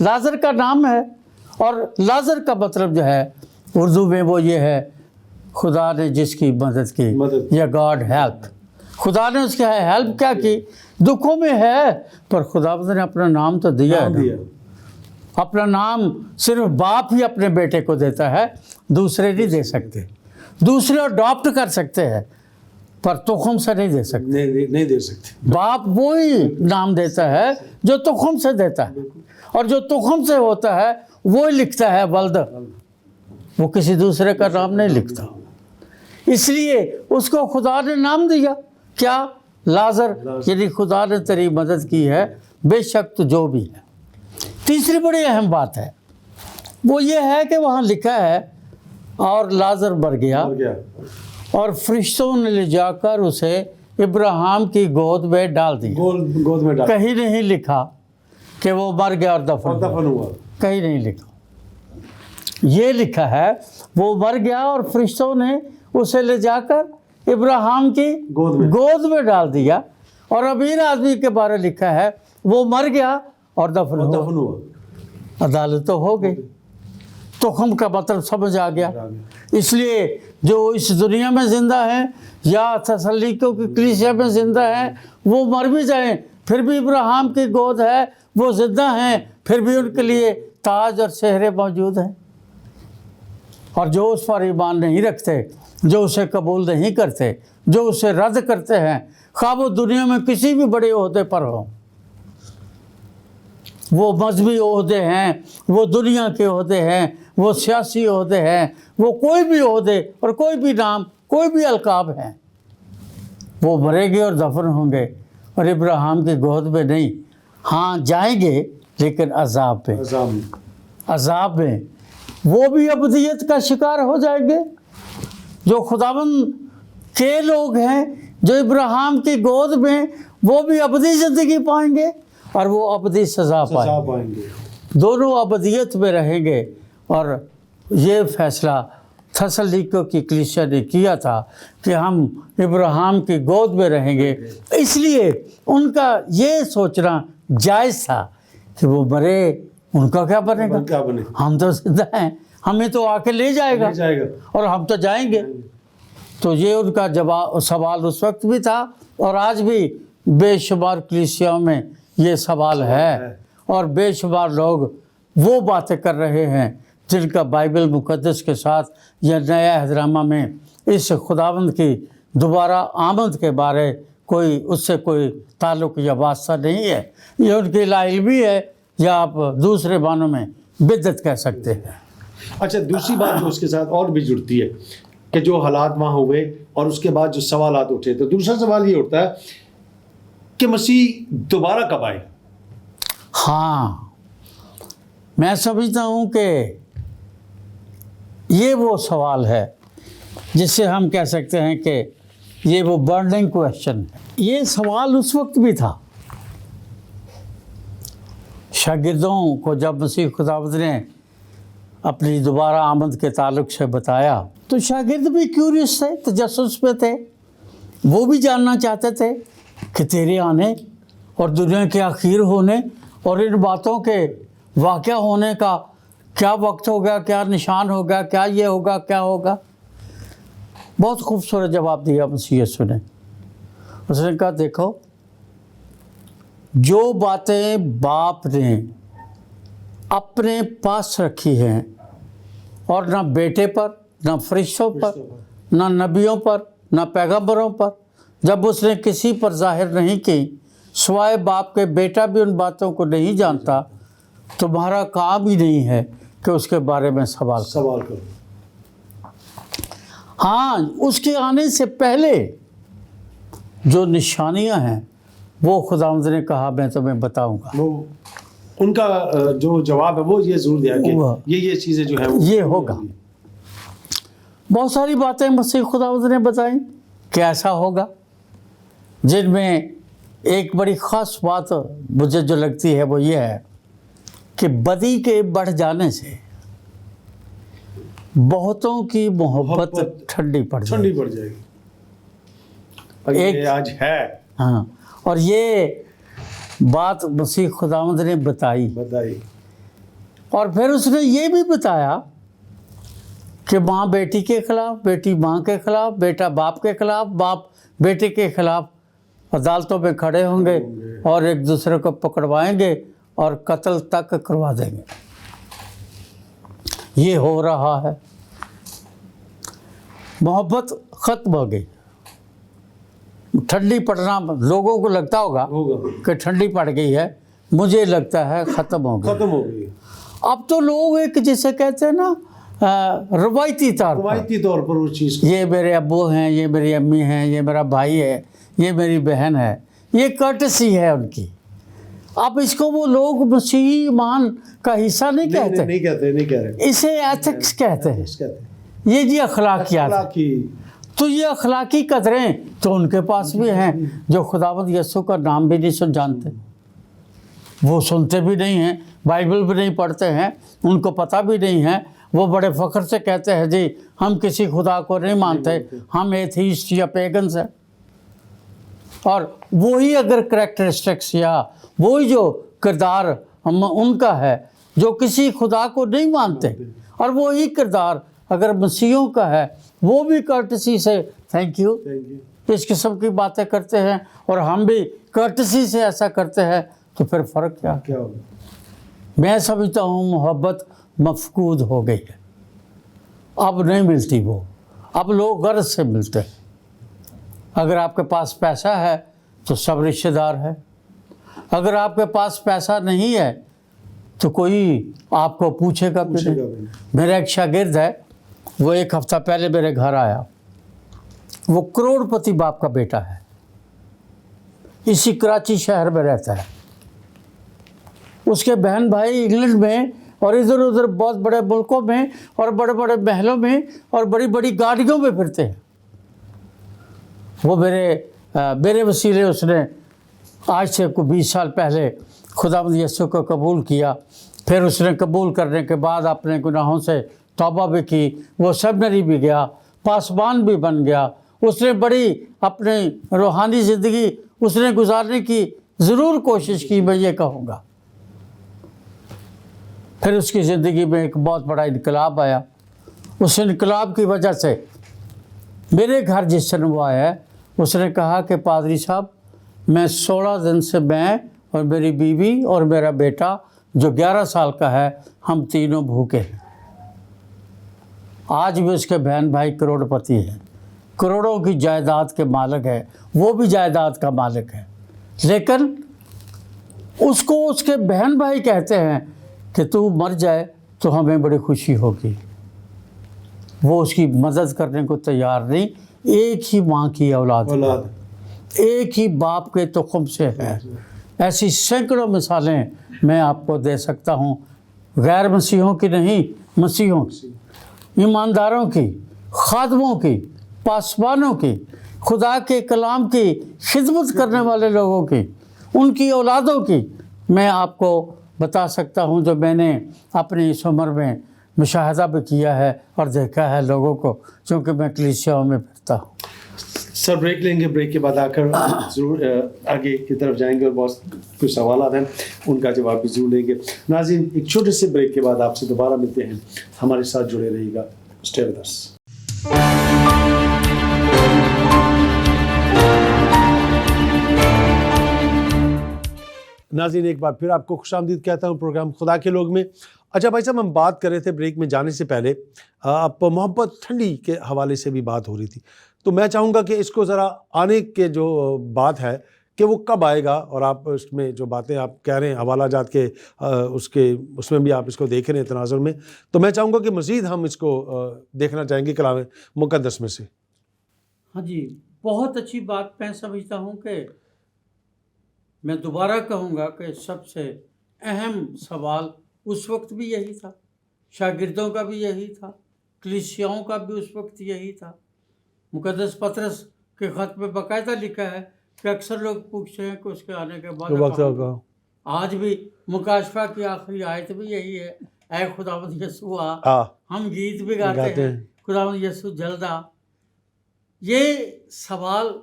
लाजर का नाम है, और लाजर का मतलब जो है उर्दू में वो ये है, खुदा ने जिसकी मदद की, या गॉड हेल्प। खुदा ने उसकी हेल्प क्या की, दुखों में है, पर खुदावंद ने अपना नाम तो दिया है। अपना नाम सिर्फ बाप ही अपने बेटे को देता है, दूसरे नहीं दे सकते। दूसरे अडॉप्ट कर सकते हैं, पर तुखम से नहीं दे सकते। नहीं दे सकते। बाप वही नाम देता है जो तुखम से देता है, और जो तुखम से होता है वो लिखता है वल्द, वो किसी दूसरे का नाम नहीं लिखता। इसलिए उसको खुदा ने नाम दिया, क्या? लाजर, यानी खुदा ने तेरी मदद की है, बेशक तो जो भी है। तीसरी बड़ी अहम बात है, वो ये है कि वहाँ लिखा है और लाजर मर गया, और फरिश्तों ने ले जाकर उसे इब्राहिम की गोद में डाल दिया। गोद में डाल। कहीं नहीं लिखा कि वो मर गया और दफन हुआ, कहीं नहीं लिखा। ये लिखा है वो मर गया और फरिश्तों ने उसे ले जाकर इब्राहिम की गोद में डाल दिया। और अमीर आदमी के बारे लिखा है वो मर गया और दफन हुआ। अदालत तो हो गई, तुखम का मतलब समझ आ गया। इसलिए जो इस दुनिया में ज़िंदा है या थसल्लीकों की कलीसिया में ज़िंदा है, वो मर भी जाएं फिर भी इब्राहिम की गोद है, वो ज़िंदा हैं फिर भी उनके लिए ताज और सेहरे मौजूद हैं। और जो उस पर ईमान नहीं रखते, जो उसे कबूल नहीं करते, जो उसे रद्द करते हैं, खा वो दुनिया में किसी भी बड़े ओहदे पर हो, वो मजहबी ओहदे हैं, वो दुनिया के ओहदे हैं, वो सियासी ओहदे हैं, वो कोई भी ओहदे और कोई भी नाम, कोई भी अलकाब हैं, वो मरेंगे और दफन होंगे, और इब्राहिम की गोद में नहीं। हाँ जाएंगे, लेकिन अजाब में वो भी अबदियत का शिकार हो जाएंगे। जो खुदावंद के लोग हैं जो इब्राहिम की गोद में, वो भी अबदी ज़िंदगी पाएंगे और वो अबदी सज़ा पाएंगे। दोनों अबदियत में रहेंगे। और ये फैसला थसल्लीकों की कलीसिया ने किया था कि हम इब्राहिम की गोद में रहेंगे। इसलिए उनका ये सोचना जायज़ था कि वो मरे, उनका क्या बनेगा? हम तो ज़िंदा हैं, हमें तो आके ले जाएगा और हम तो जाएंगे। तो ये उनका सवाल उस वक्त भी था और आज भी बेशुमार कलीसियाओं में ये सवाल है। और बेशुमार लोग वो बातें कर रहे हैं जिनका बाइबल मुक़द्दस के साथ या नया अहदनामा में इस खुदावंद की दोबारा आमद के बारे उससे कोई ताल्लुक़ या वास्ता नहीं है। ये उनकी लाइल्मी है, या आप दूसरे मानों में बिद्दत कह सकते हैं। अच्छा, दूसरी बात जो उसके साथ और भी जुड़ती है कि जो हालात वहाँ हुए और उसके बाद जो सवालात उठे, तो दूसरा सवाल ये उठता है कि मसीह दोबारा कब आए? हाँ, मैं समझता हूँ कि ये वो सवाल है जिससे हम कह सकते हैं कि ये वो बर्निंग क्वेश्चन है। ये सवाल उस वक्त भी था। शागिर्दों को जब मसीह खुदावंद ने अपनी दोबारा आमद के ताल्लुक़ से बताया, तो शागिर्द भी क्यूरियस थे, तजस्सुस पे थे। वो भी जानना चाहते थे कि तेरे आने और दुनिया के आखिर होने और इन बातों के वाक़या होने का क्या वक्त होगा, क्या निशान होगा, क्या ये होगा, क्या होगा। बहुत खूबसूरत जवाब दिया मसीह यीशु ने। उसने कहा, देखो, जो बातें बाप ने अपने पास रखी हैं, और ना बेटे पर, ना फरिश्तों पर, ना नबियों पर, ना पैगंबरों पर। जब उसने किसी पर जाहिर नहीं की, सिवाय बाप के बेटा भी उन बातों को नहीं जानता, तुम्हारा काम ही नहीं है कि उसके बारे में सवाल करो। हाँ, उसके आने से पहले जो निशानियां हैं वो खुदावंद ने कहा मैं तुम्हें बताऊंगा। वो उनका जो जवाब है वो ये जरूर दिया कि ये चीज़ें जो है ये होगा। बहुत सारी बातें मसीह खुदावंद ने बताई कि ऐसा होगा, जिनमें एक बड़ी ख़ास बात मुझे जो लगती है वो ये है कि बदी के बढ़ जाने से बहुतों की मोहब्बत ठंडी पड़ जाएगी। और ये आज है। हाँ, और ये बात मसीह खुदावंद ने बताई। और फिर उसने ये भी बताया कि माँ बेटी के खिलाफ, बेटी माँ के खिलाफ, बेटा बाप के खिलाफ, बाप बेटे के खिलाफ अदालतों में खड़े होंगे और एक दूसरे को पकड़वाएंगे और कत्ल तक करवा देंगे। ये हो रहा है। मोहब्बत ख़त्म हो गई। ठंडी पड़ना लोगों को लगता होगा कि ठंडी पड़ गई है, मुझे लगता है ख़त्म हो गई। अब तो लोग एक जिसे कहते हैं ना रवायती तौर पर उस चीज़ को, ये मेरे अब्बू हैं, ये मेरी अम्मी हैं, ये मेरा भाई है, ये मेरी बहन है, ये कर्टसी है उनकी। अब इसको वो लोग मसीही ईमान का हिस्सा नहीं कहते। इसे एथिक्स कहते हैं। ये जी अखलाकियात। तो ये अखलाकी कदरें तो उनके पास भी हैं जो खुदावंद यीशु का नाम भी नहीं जानते, वो सुनते भी नहीं हैं, बाइबल भी नहीं पढ़ते हैं, उनको पता भी नहीं है। वो बड़े फ़ख्र से कहते हैं जी हम किसी खुदा को नहीं मानते, हम एथीस्ट या पेगन्स हैं। और वही अगर करैक्टरिस्टिक्स या वही जो किरदार हम उनका है जो किसी खुदा को नहीं मानते, और वही किरदार अगर मसीहों का है, वो भी कर्टसी से थैंक यू इस किस्म की बातें करते हैं और हम भी कर्टसी से ऐसा करते हैं, तो फिर फ़र्क क्या होगा? मैं समझता हूँ मोहब्बत मफकूद हो गई है, अब नहीं मिलती वो। अब लोग गर्ज से मिलते हैं। अगर आपके पास पैसा है तो सब रिश्तेदार है, अगर आपके पास पैसा नहीं है तो कोई आपको पूछेगा भी नहीं। मेरा एक शागिर्द है, वो एक हफ्ता पहले मेरे घर आया। वो करोड़पति बाप का बेटा है, इसी कराची शहर में रहता है। उसके बहन भाई इंग्लैंड में और इधर उधर बहुत बड़े मुल्कों में और बड़े बड़े महलों में और बड़ी बड़ी गाड़ियों में फिरते हैं। वो मेरे वसीले उसने आज से कुछ 20 साल पहले खुदावंद यीशु को कबूल किया। फिर उसने कबूल करने के बाद अपने गुनाहों से तौबा भी की, वो सेमिनरी भी गया, पासबान भी बन गया। उसने बड़ी अपनी रूहानी ज़िंदगी उसने गुजारने की ज़रूर कोशिश की, मैं ये कहूँगा। फिर उसकी ज़िंदगी में एक बहुत बड़ा इनकलाब आया। उस इनकलाब की वजह से मेरे घर जिस दिन वो आया, उसने कहा कि पादरी साहब, मैं 16 दिन से मैं और मेरी बीवी और मेरा बेटा जो 11 साल का है, हम तीनों भूखे हैं। आज भी उसके बहन भाई करोड़पति हैं, करोड़ों की जायदाद के मालिक है, वो भी जायदाद का मालिक है, लेकिन उसको उसके बहन भाई कहते हैं कि तू मर जाए तो हमें बड़ी खुशी होगी। वो उसकी मदद करने को तैयार नहीं। एक ही माँ की औलाद एक ही बाप के तुख़्म से है। ऐसी सैकड़ों मिसालें मैं आपको दे सकता हूँ, गैर मसीहों की नहीं, मसीहों की, ईमानदारों की, खादमों की, पासबानों की, खुदा के कलाम की खिदमत करने वाले लोगों की, उनकी औलादों की मैं आपको बता सकता हूँ, जो मैंने अपनी इस उम्र में मुशाहिदा भी किया है और देखा है लोगों को, क्योंकि मैं कलीसियाओं में फिरता हूँ। सर ब्रेक लेंगे, ब्रेक के बाद आकर ज़रूर आगे की तरफ जाएंगे और बहुत कुछ सवाल हैं, उनका जवाब भी ज़रूर लेंगे। नाज़रीन, एक छोटे से ब्रेक के बाद आपसे दोबारा मिलते हैं, हमारे साथ जुड़े रहिएगा। Stay with us. नाज़रीन एक बार फिर आपको खुशामदीद कहता हूँ प्रोग्राम खुदा के लोग में। अच्छा भाई साहब, हम बात कर रहे थे ब्रेक में जाने से पहले, आप मोहब्बत ठंडी के हवाले से भी बात हो रही थी, तो मैं चाहूँगा कि इसको ज़रा आने के जो बात है कि वो कब आएगा, और आप उसमें जो बातें आप कह रहे हैं हवाला जात के उसमें भी आप इसको देख रहे हैं तनाजुर में, तो मैं चाहूँगा कि मज़ीद हम इसको देखना चाहेंगे कलाम मुक़द्दस में से। हाँ जी, बहुत अच्छी बात मैं समझता हूँ कि मैं दोबारा कहूँगा कि सबसे अहम सवाल उस वक्त भी यही था, शागिर्दों का भी यही था, कलीसियाओं का भी उस वक्त यही था। मुक़द्दस पतरस के ख़त में बाकायदा लिखा है कि अक्सर लोग पूछते हैं कि उसके आने के बाद वक्त कहाँ होगा। होगा। आज भी मुकाशफा की आखिरी आयत भी यही है, ऐ खुदावंद यीशु आ। हम गीत भी गाते हैं, खुदावंद यीशु जल्द आ। ये सवाल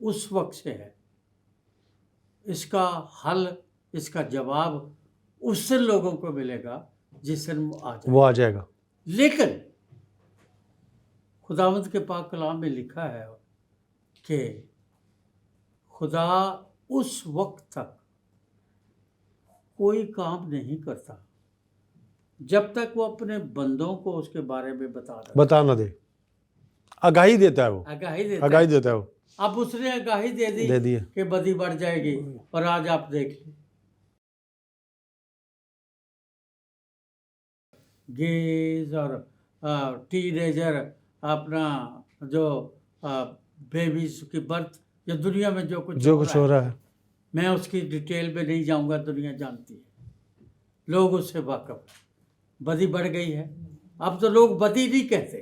उस वक्त से है, इसका हल, इसका जवाब उस दिन लोगों को मिलेगा जिस दिन वो आ जाएगा। लेकिन खुदावंद के पाक कलाम में लिखा है कि खुदा उस वक्त तक कोई काम नहीं करता जब तक वो अपने बंदों को उसके बारे में बता ना दे। आगाही देता है वो, आगाही देता है वो। अब उसने आगाही दे दी कि बदी बढ़ जाएगी, और आज आप देख लें गेज और टीनेजर, अपना जो बेबीज की बर्थ, या दुनिया में जो कुछ हो रहा है, मैं उसकी डिटेल में नहीं जाऊंगा, दुनिया जानती है, लोग उससे वाकफ। बदी बढ़ गई है। अब तो लोग बदी नहीं कहते,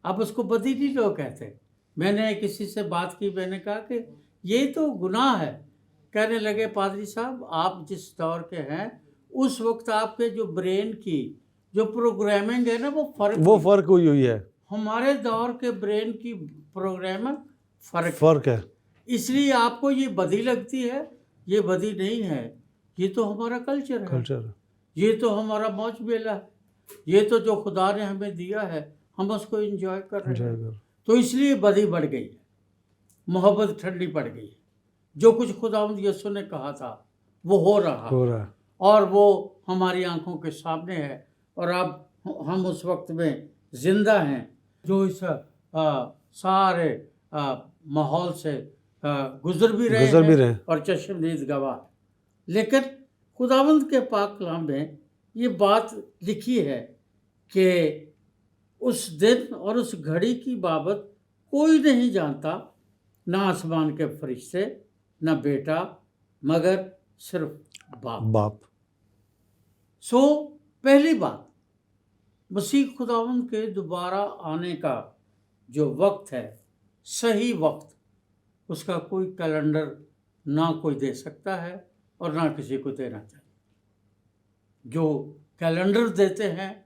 अब उसको बदी नहीं लोग कहते। मैंने किसी से बात की, मैंने कहा कि ये तो गुनाह है। कहने लगे पादरी साहब, आप जिस दौर के हैं उस वक्त आपके जो ब्रेन की जो प्रोग्रामिंग है ना, वो फर्क हुई है। हमारे दौर के ब्रेन की प्रोग्रामिंग फर्क है। इसलिए आपको ये बदी लगती है। ये बदी नहीं है, ये तो हमारा कल्चर है, ये तो हमारा मौज मेला है, ये तो जो खुदा ने हमें दिया है, हम उसको एंजॉय कर रहे हैं। तो इसलिए बदी बढ़ गई है, मोहब्बत ठंडी पड़ गई है। जो कुछ खुदावंद यीशु ने कहा था वो हो रहा है, और वो हमारी आंखों के सामने है, और अब हम उस वक्त में जिंदा हैं जो इस सारे माहौल से गुजर भी रहे हैं और चश्मदीद गवाह। लेकिन खुदावंद के पाक कलाम में ये बात लिखी है कि उस दिन और उस घड़ी की बाबत कोई नहीं जानता, ना आसमान के फरिश्ते, ना बेटा, मगर सिर्फ बाप। सो पहली बात, मसीह खुदावंद के दोबारा आने का जो वक्त है, सही वक्त, उसका कोई कैलेंडर ना कोई दे सकता है और ना किसी को देना चाहिए। जो कैलेंडर देते हैं,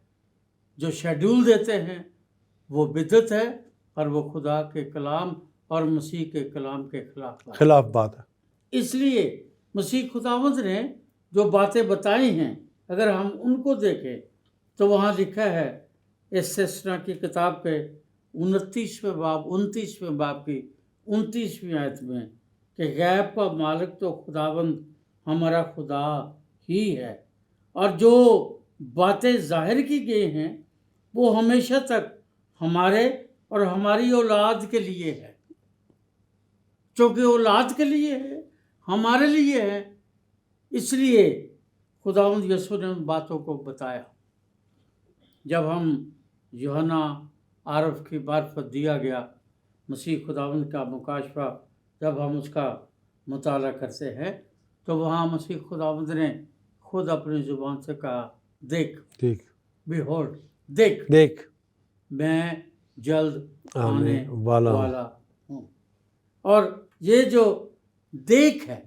जो शेड्यूल देते हैं, वो बिदअत है, और वो खुदा के कलाम और मसीह के कलाम के खिलाफ बात है। इसलिए मसीह खुदावंद ने जो बातें बताई हैं, अगर हम उनको देखें तो वहाँ लिखा है इस्तेस्ना की किताब के 29वें बाब की 29वीं आयत में कि गैब का मालिक तो खुदावंद हमारा खुदा ही है, और जो बातें जाहिर की गई हैं वो हमेशा तक हमारे और हमारी औलाद के लिए है। क्योंकि औलाद के लिए है, हमारे लिए है, इसलिए खुदावंद यीशु ने उन बातों को बताया। जब हम यूहन्ना आरफ की मार्फत दिया गया मसीह खुदावंद का मुकाशफा, जब हम उसका मुताला करते हैं तो वहाँ मसीह खुदावंद ने खुद अपनी ज़ुबान से कहा, देख बिहोल्ड, देख मैं जल्द आने वाला हूँ। और ये जो देख है,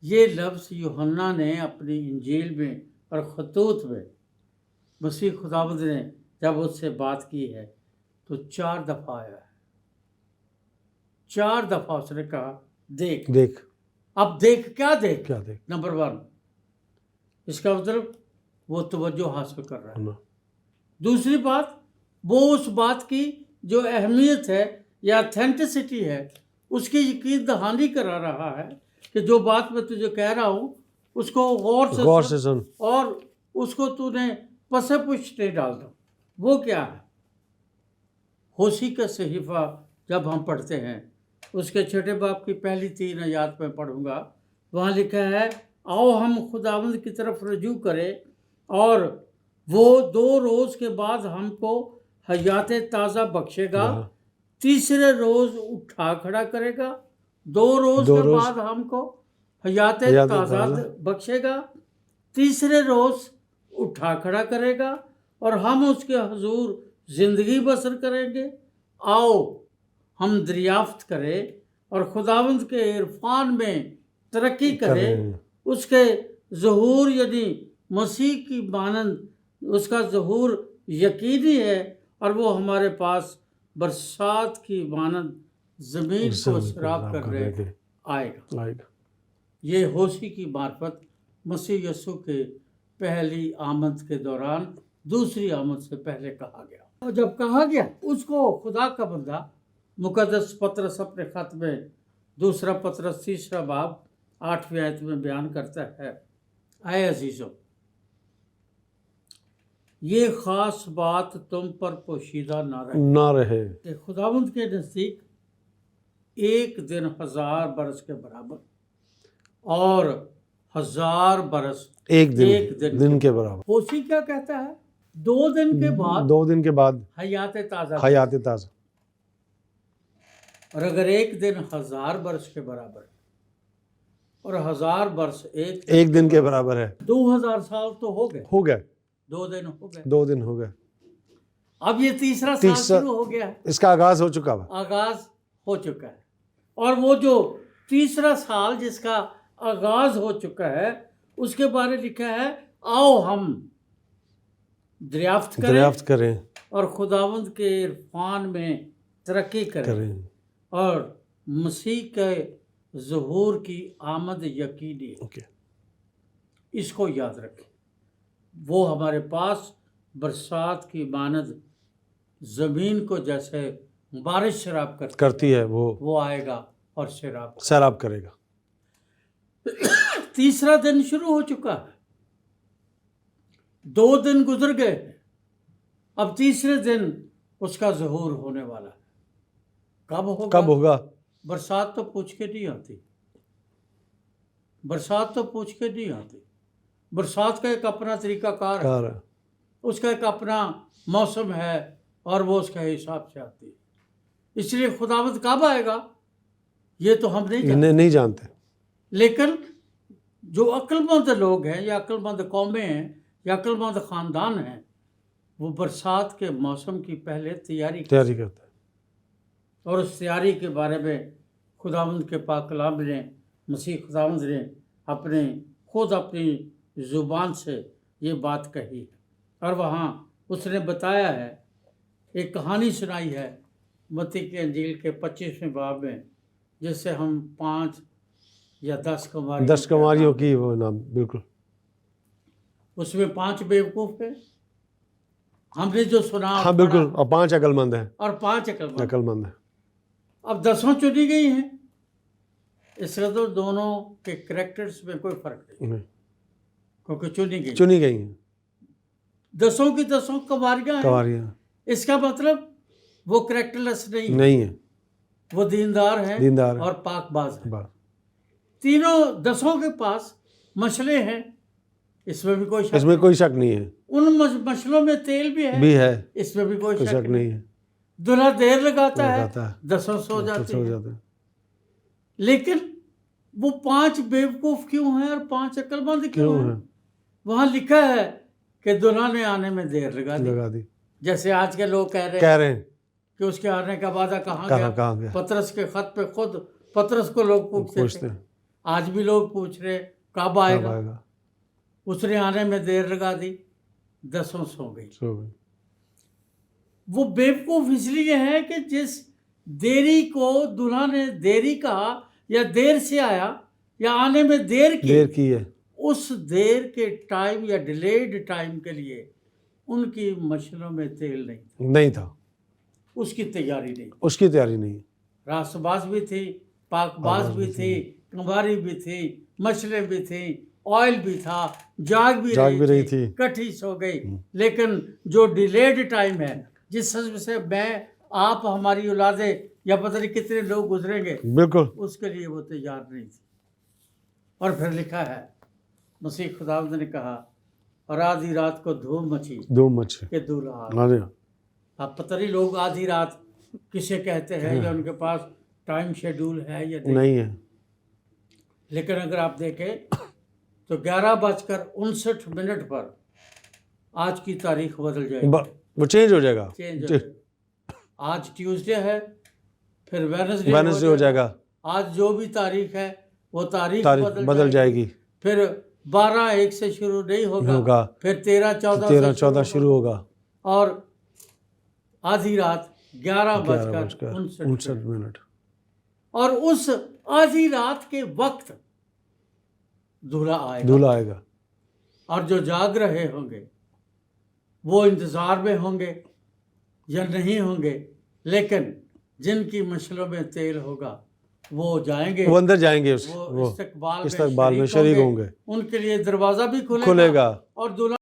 ये लफ्ज़ यूहन्ना ने अपनी इंजील में और खतूत में मसीह खुदावंद ने जब उससे बात की है तो 4 दफ़ा आया है। 4 दफ़ा उसने कहा देख। अब क्या देख? नंबर 1, इसका मतलब वो तवज्जो हासिल कर रहा है। दूसरी बात, वो उस बात की जो अहमियत है या ऑथेंटिसिटी है, उसकी यकीन दहानी करा रहा है کہ جو بات میں تجھے کہہ رہا ہوں اس کو غور سے سن اور اس کو تو نے پس پشت نہیں ڈال دو. وہ کیا ہے؟ ہوسی کا صحیفہ جب ہم پڑھتے ہیں اس کے چھٹے باب کی پہلی 3 آیات میں پڑھوں گا. وہاں لکھا ہے آؤ ہم خداوند کی طرف رجوع کریں اور وہ 2 روز کے بعد ہم کو حیات تازہ بخشے گا. تیسرے روز اٹھا کھڑا کرے گا. 2 روز کے بعد ہم کو حیات تازہ بخشے گا. تیسرے روز اٹھا کھڑا کرے گا اور ہم اس کے حضور زندگی بسر کریں گے. آؤ ہم دریافت کریں اور خداوند کے عرفان میں ترقی کریں. اس کے ظہور یعنی مسیح کی مانند اس کا ظہور یقینی ہے اور وہ ہمارے پاس برسات کی مانند زمین کو سیراب کرنے آئے گا. یہ ہوسی کی معرفت مسیح یسوع کے پہلی آمد کے دوران دوسری آمد سے پہلے کہا گیا. اور جب کہا گیا اس کو خدا کا بندہ مقدس پطرس اپنے خط میں 2 پطرس 3 باب 8ویں آیت میں بیان کرتا ہے. اے عزیزو یہ خاص بات تم پر پوشیدہ نہ رہے کہ خداوند کے نزدیک 1 دن 1000 برس کے برابر اور 1000 برس ایک دن کے برابر. ہوسی کیا کہتا ہے؟ 2 دن کے بعد حیات تازہ. اور اگر 1 دن 1000 برس کے برابر اور 1000 برس ایک دن کے برابر ہے 2000 سال تو ہو گئے. 2 دن ہو گئے. اب یہ تیسرا سال شروع ہو گیا ہے. اس کا آغاز ہو چکا ہے. اور وہ جو تیسرا سال جس کا آغاز ہو چکا ہے اس کے بارے لکھا ہے آؤ ہم دریافت کریں اور خداوند کے عرفان میں ترقی کریں اور مسیح کے ظہور کی آمد یقینی ہے. اس کو یاد رکھیں. وہ ہمارے پاس برسات کی مانند زمین کو جیسے بارش سیراب کرتی ہے وہ آئے گا اور سیراب کرے گا. تیسرا دن شروع ہو چکا ہے. 2 دن گزر گئے. اب تیسرے دن اس کا ظہور ہونے والا ہے. کب ہوگا؟ برسات تو پوچھ کے نہیں آتی. برسات کا ایک اپنا طریقہ کار ہے. اس کا ایک اپنا موسم ہے اور وہ اس کے حساب سے آتی ہے. اس لیے خداوند کب آئے گا یہ تو ہم نہیں جانتے. لیکن جو عقل مند لوگ ہیں یا عقل مند قومیں ہیں یا عقل مند خاندان ہیں وہ برسات کے موسم کی پہلے تیاری کرتے ہیں. اور اس تیاری کے بارے میں خداوند کے پاک کلام نے مسیح خداوند نے اپنی زبان سے یہ بات کہی ہے. اور وہاں اس نے بتایا ہے ایک کہانی سنائی ہے متی کی انجیل کے 25ویں باب میں جس سے ہم 5 یا 10 کماریوں کی وہ نام بالکل. اس میں 5 بیوقوف ہیں ہم نے جو سنا. ہاں بالکل. اور 5 عقل مند ہیں. اب 10 چنی گئی ہیں. اس سے تو دونوں کے کریکٹرز میں کوئی فرق نہیں کیونکہ چنی گئی ہیں. 10 کی 10 کماریاں ہیں. اس کا مطلب وہ کریکٹر لیس نہیں ہے. وہ دیندار ہیں اور پاک باز ہیں. تینوں 10 کے پاس مشلے ہیں. اس میں بھی کوئی شک نہیں ہے. ان مشلوں میں تیل بھی ہے. اس میں بھی کوئی شک نہیں ہے. دلہا دیر لگاتا ہے 10 سو جاتے ہیں. لیکن وہ 5 بیوقوف کیوں ہیں اور 5 عقل مند کیوں ہیں؟ وہاں لکھا ہے کہ دلہا نے آنے میں دیر لگا دی. جیسے آج کے لوگ کہہ رہے ہیں کہ اس کے آنے کا وعدہ کہاں گیا. پطرس کے خط پہ خود پطرس کو لوگ پوچھتے ہیں. آج بھی لوگ پوچھ رہے کب آئے گا. اس نے آنے میں دیر لگا دی. 10 سو گئی. وہ بیوقوف اس لیے ہے کہ جس دیری کو دلہا نے دیری کہا یا دیر سے آیا یا آنے میں دیر کی ہے اس دیر کے ٹائم یا ڈیلیڈ ٹائم کے لیے ان کی مشلوں میں تیل نہیں تھا. اس کی تیاری نہیں. راست باز بھی تھی، پاک باز بھی تھی، हमारी भी थी, मछलियाँ भी थी, ऑयल भी था, जाग भी रही थी, कटी सो गई। लेकिन जो डिलेड टाइम है, जिस से मैं आप हमारी औलादें या पता नहीं कितने लोग गुजरेंगे, बिल्कुल उसके लिए वो तैयार नहीं थी। और फिर लिखा है, मसीह खुदावंद ने कहा, और आधी रात को धूम मची के दूल्हा आ गया। अरे अब पता नहीं लोग आधी रात किसे कहते हैं, या उनके पास टाइम शेड्यूल है या नहीं है। लेकिन अगर आप देखें तो 11:59 पर आज की तारीख बदल जाएगी, वो चेंज हो जाएगा। आज ट्यूसडे है, फिर वेडनेसडे हो जाएगा। आज जो भी तारीख है वो तारीख बदल जाएगी। फिर 12-1 से शुरू नहीं होगा, फिर 13-14 शुरू होगा, और आधी रात 11:59। और उस आधी रात के वक्त दूल्हा आएगा। और जो जाग रहे होंगे वो इंतज़ार में होंगे या नहीं होंगे, लेकिन जिनकी मशलों में तेल होगा वो जाएंगे, वो अंदर जाएंगे, वो इस्तकबाल में शरीक होंगे। उनके लिए दरवाज़ा भी खुलेगा खुलेगा और दूल्हा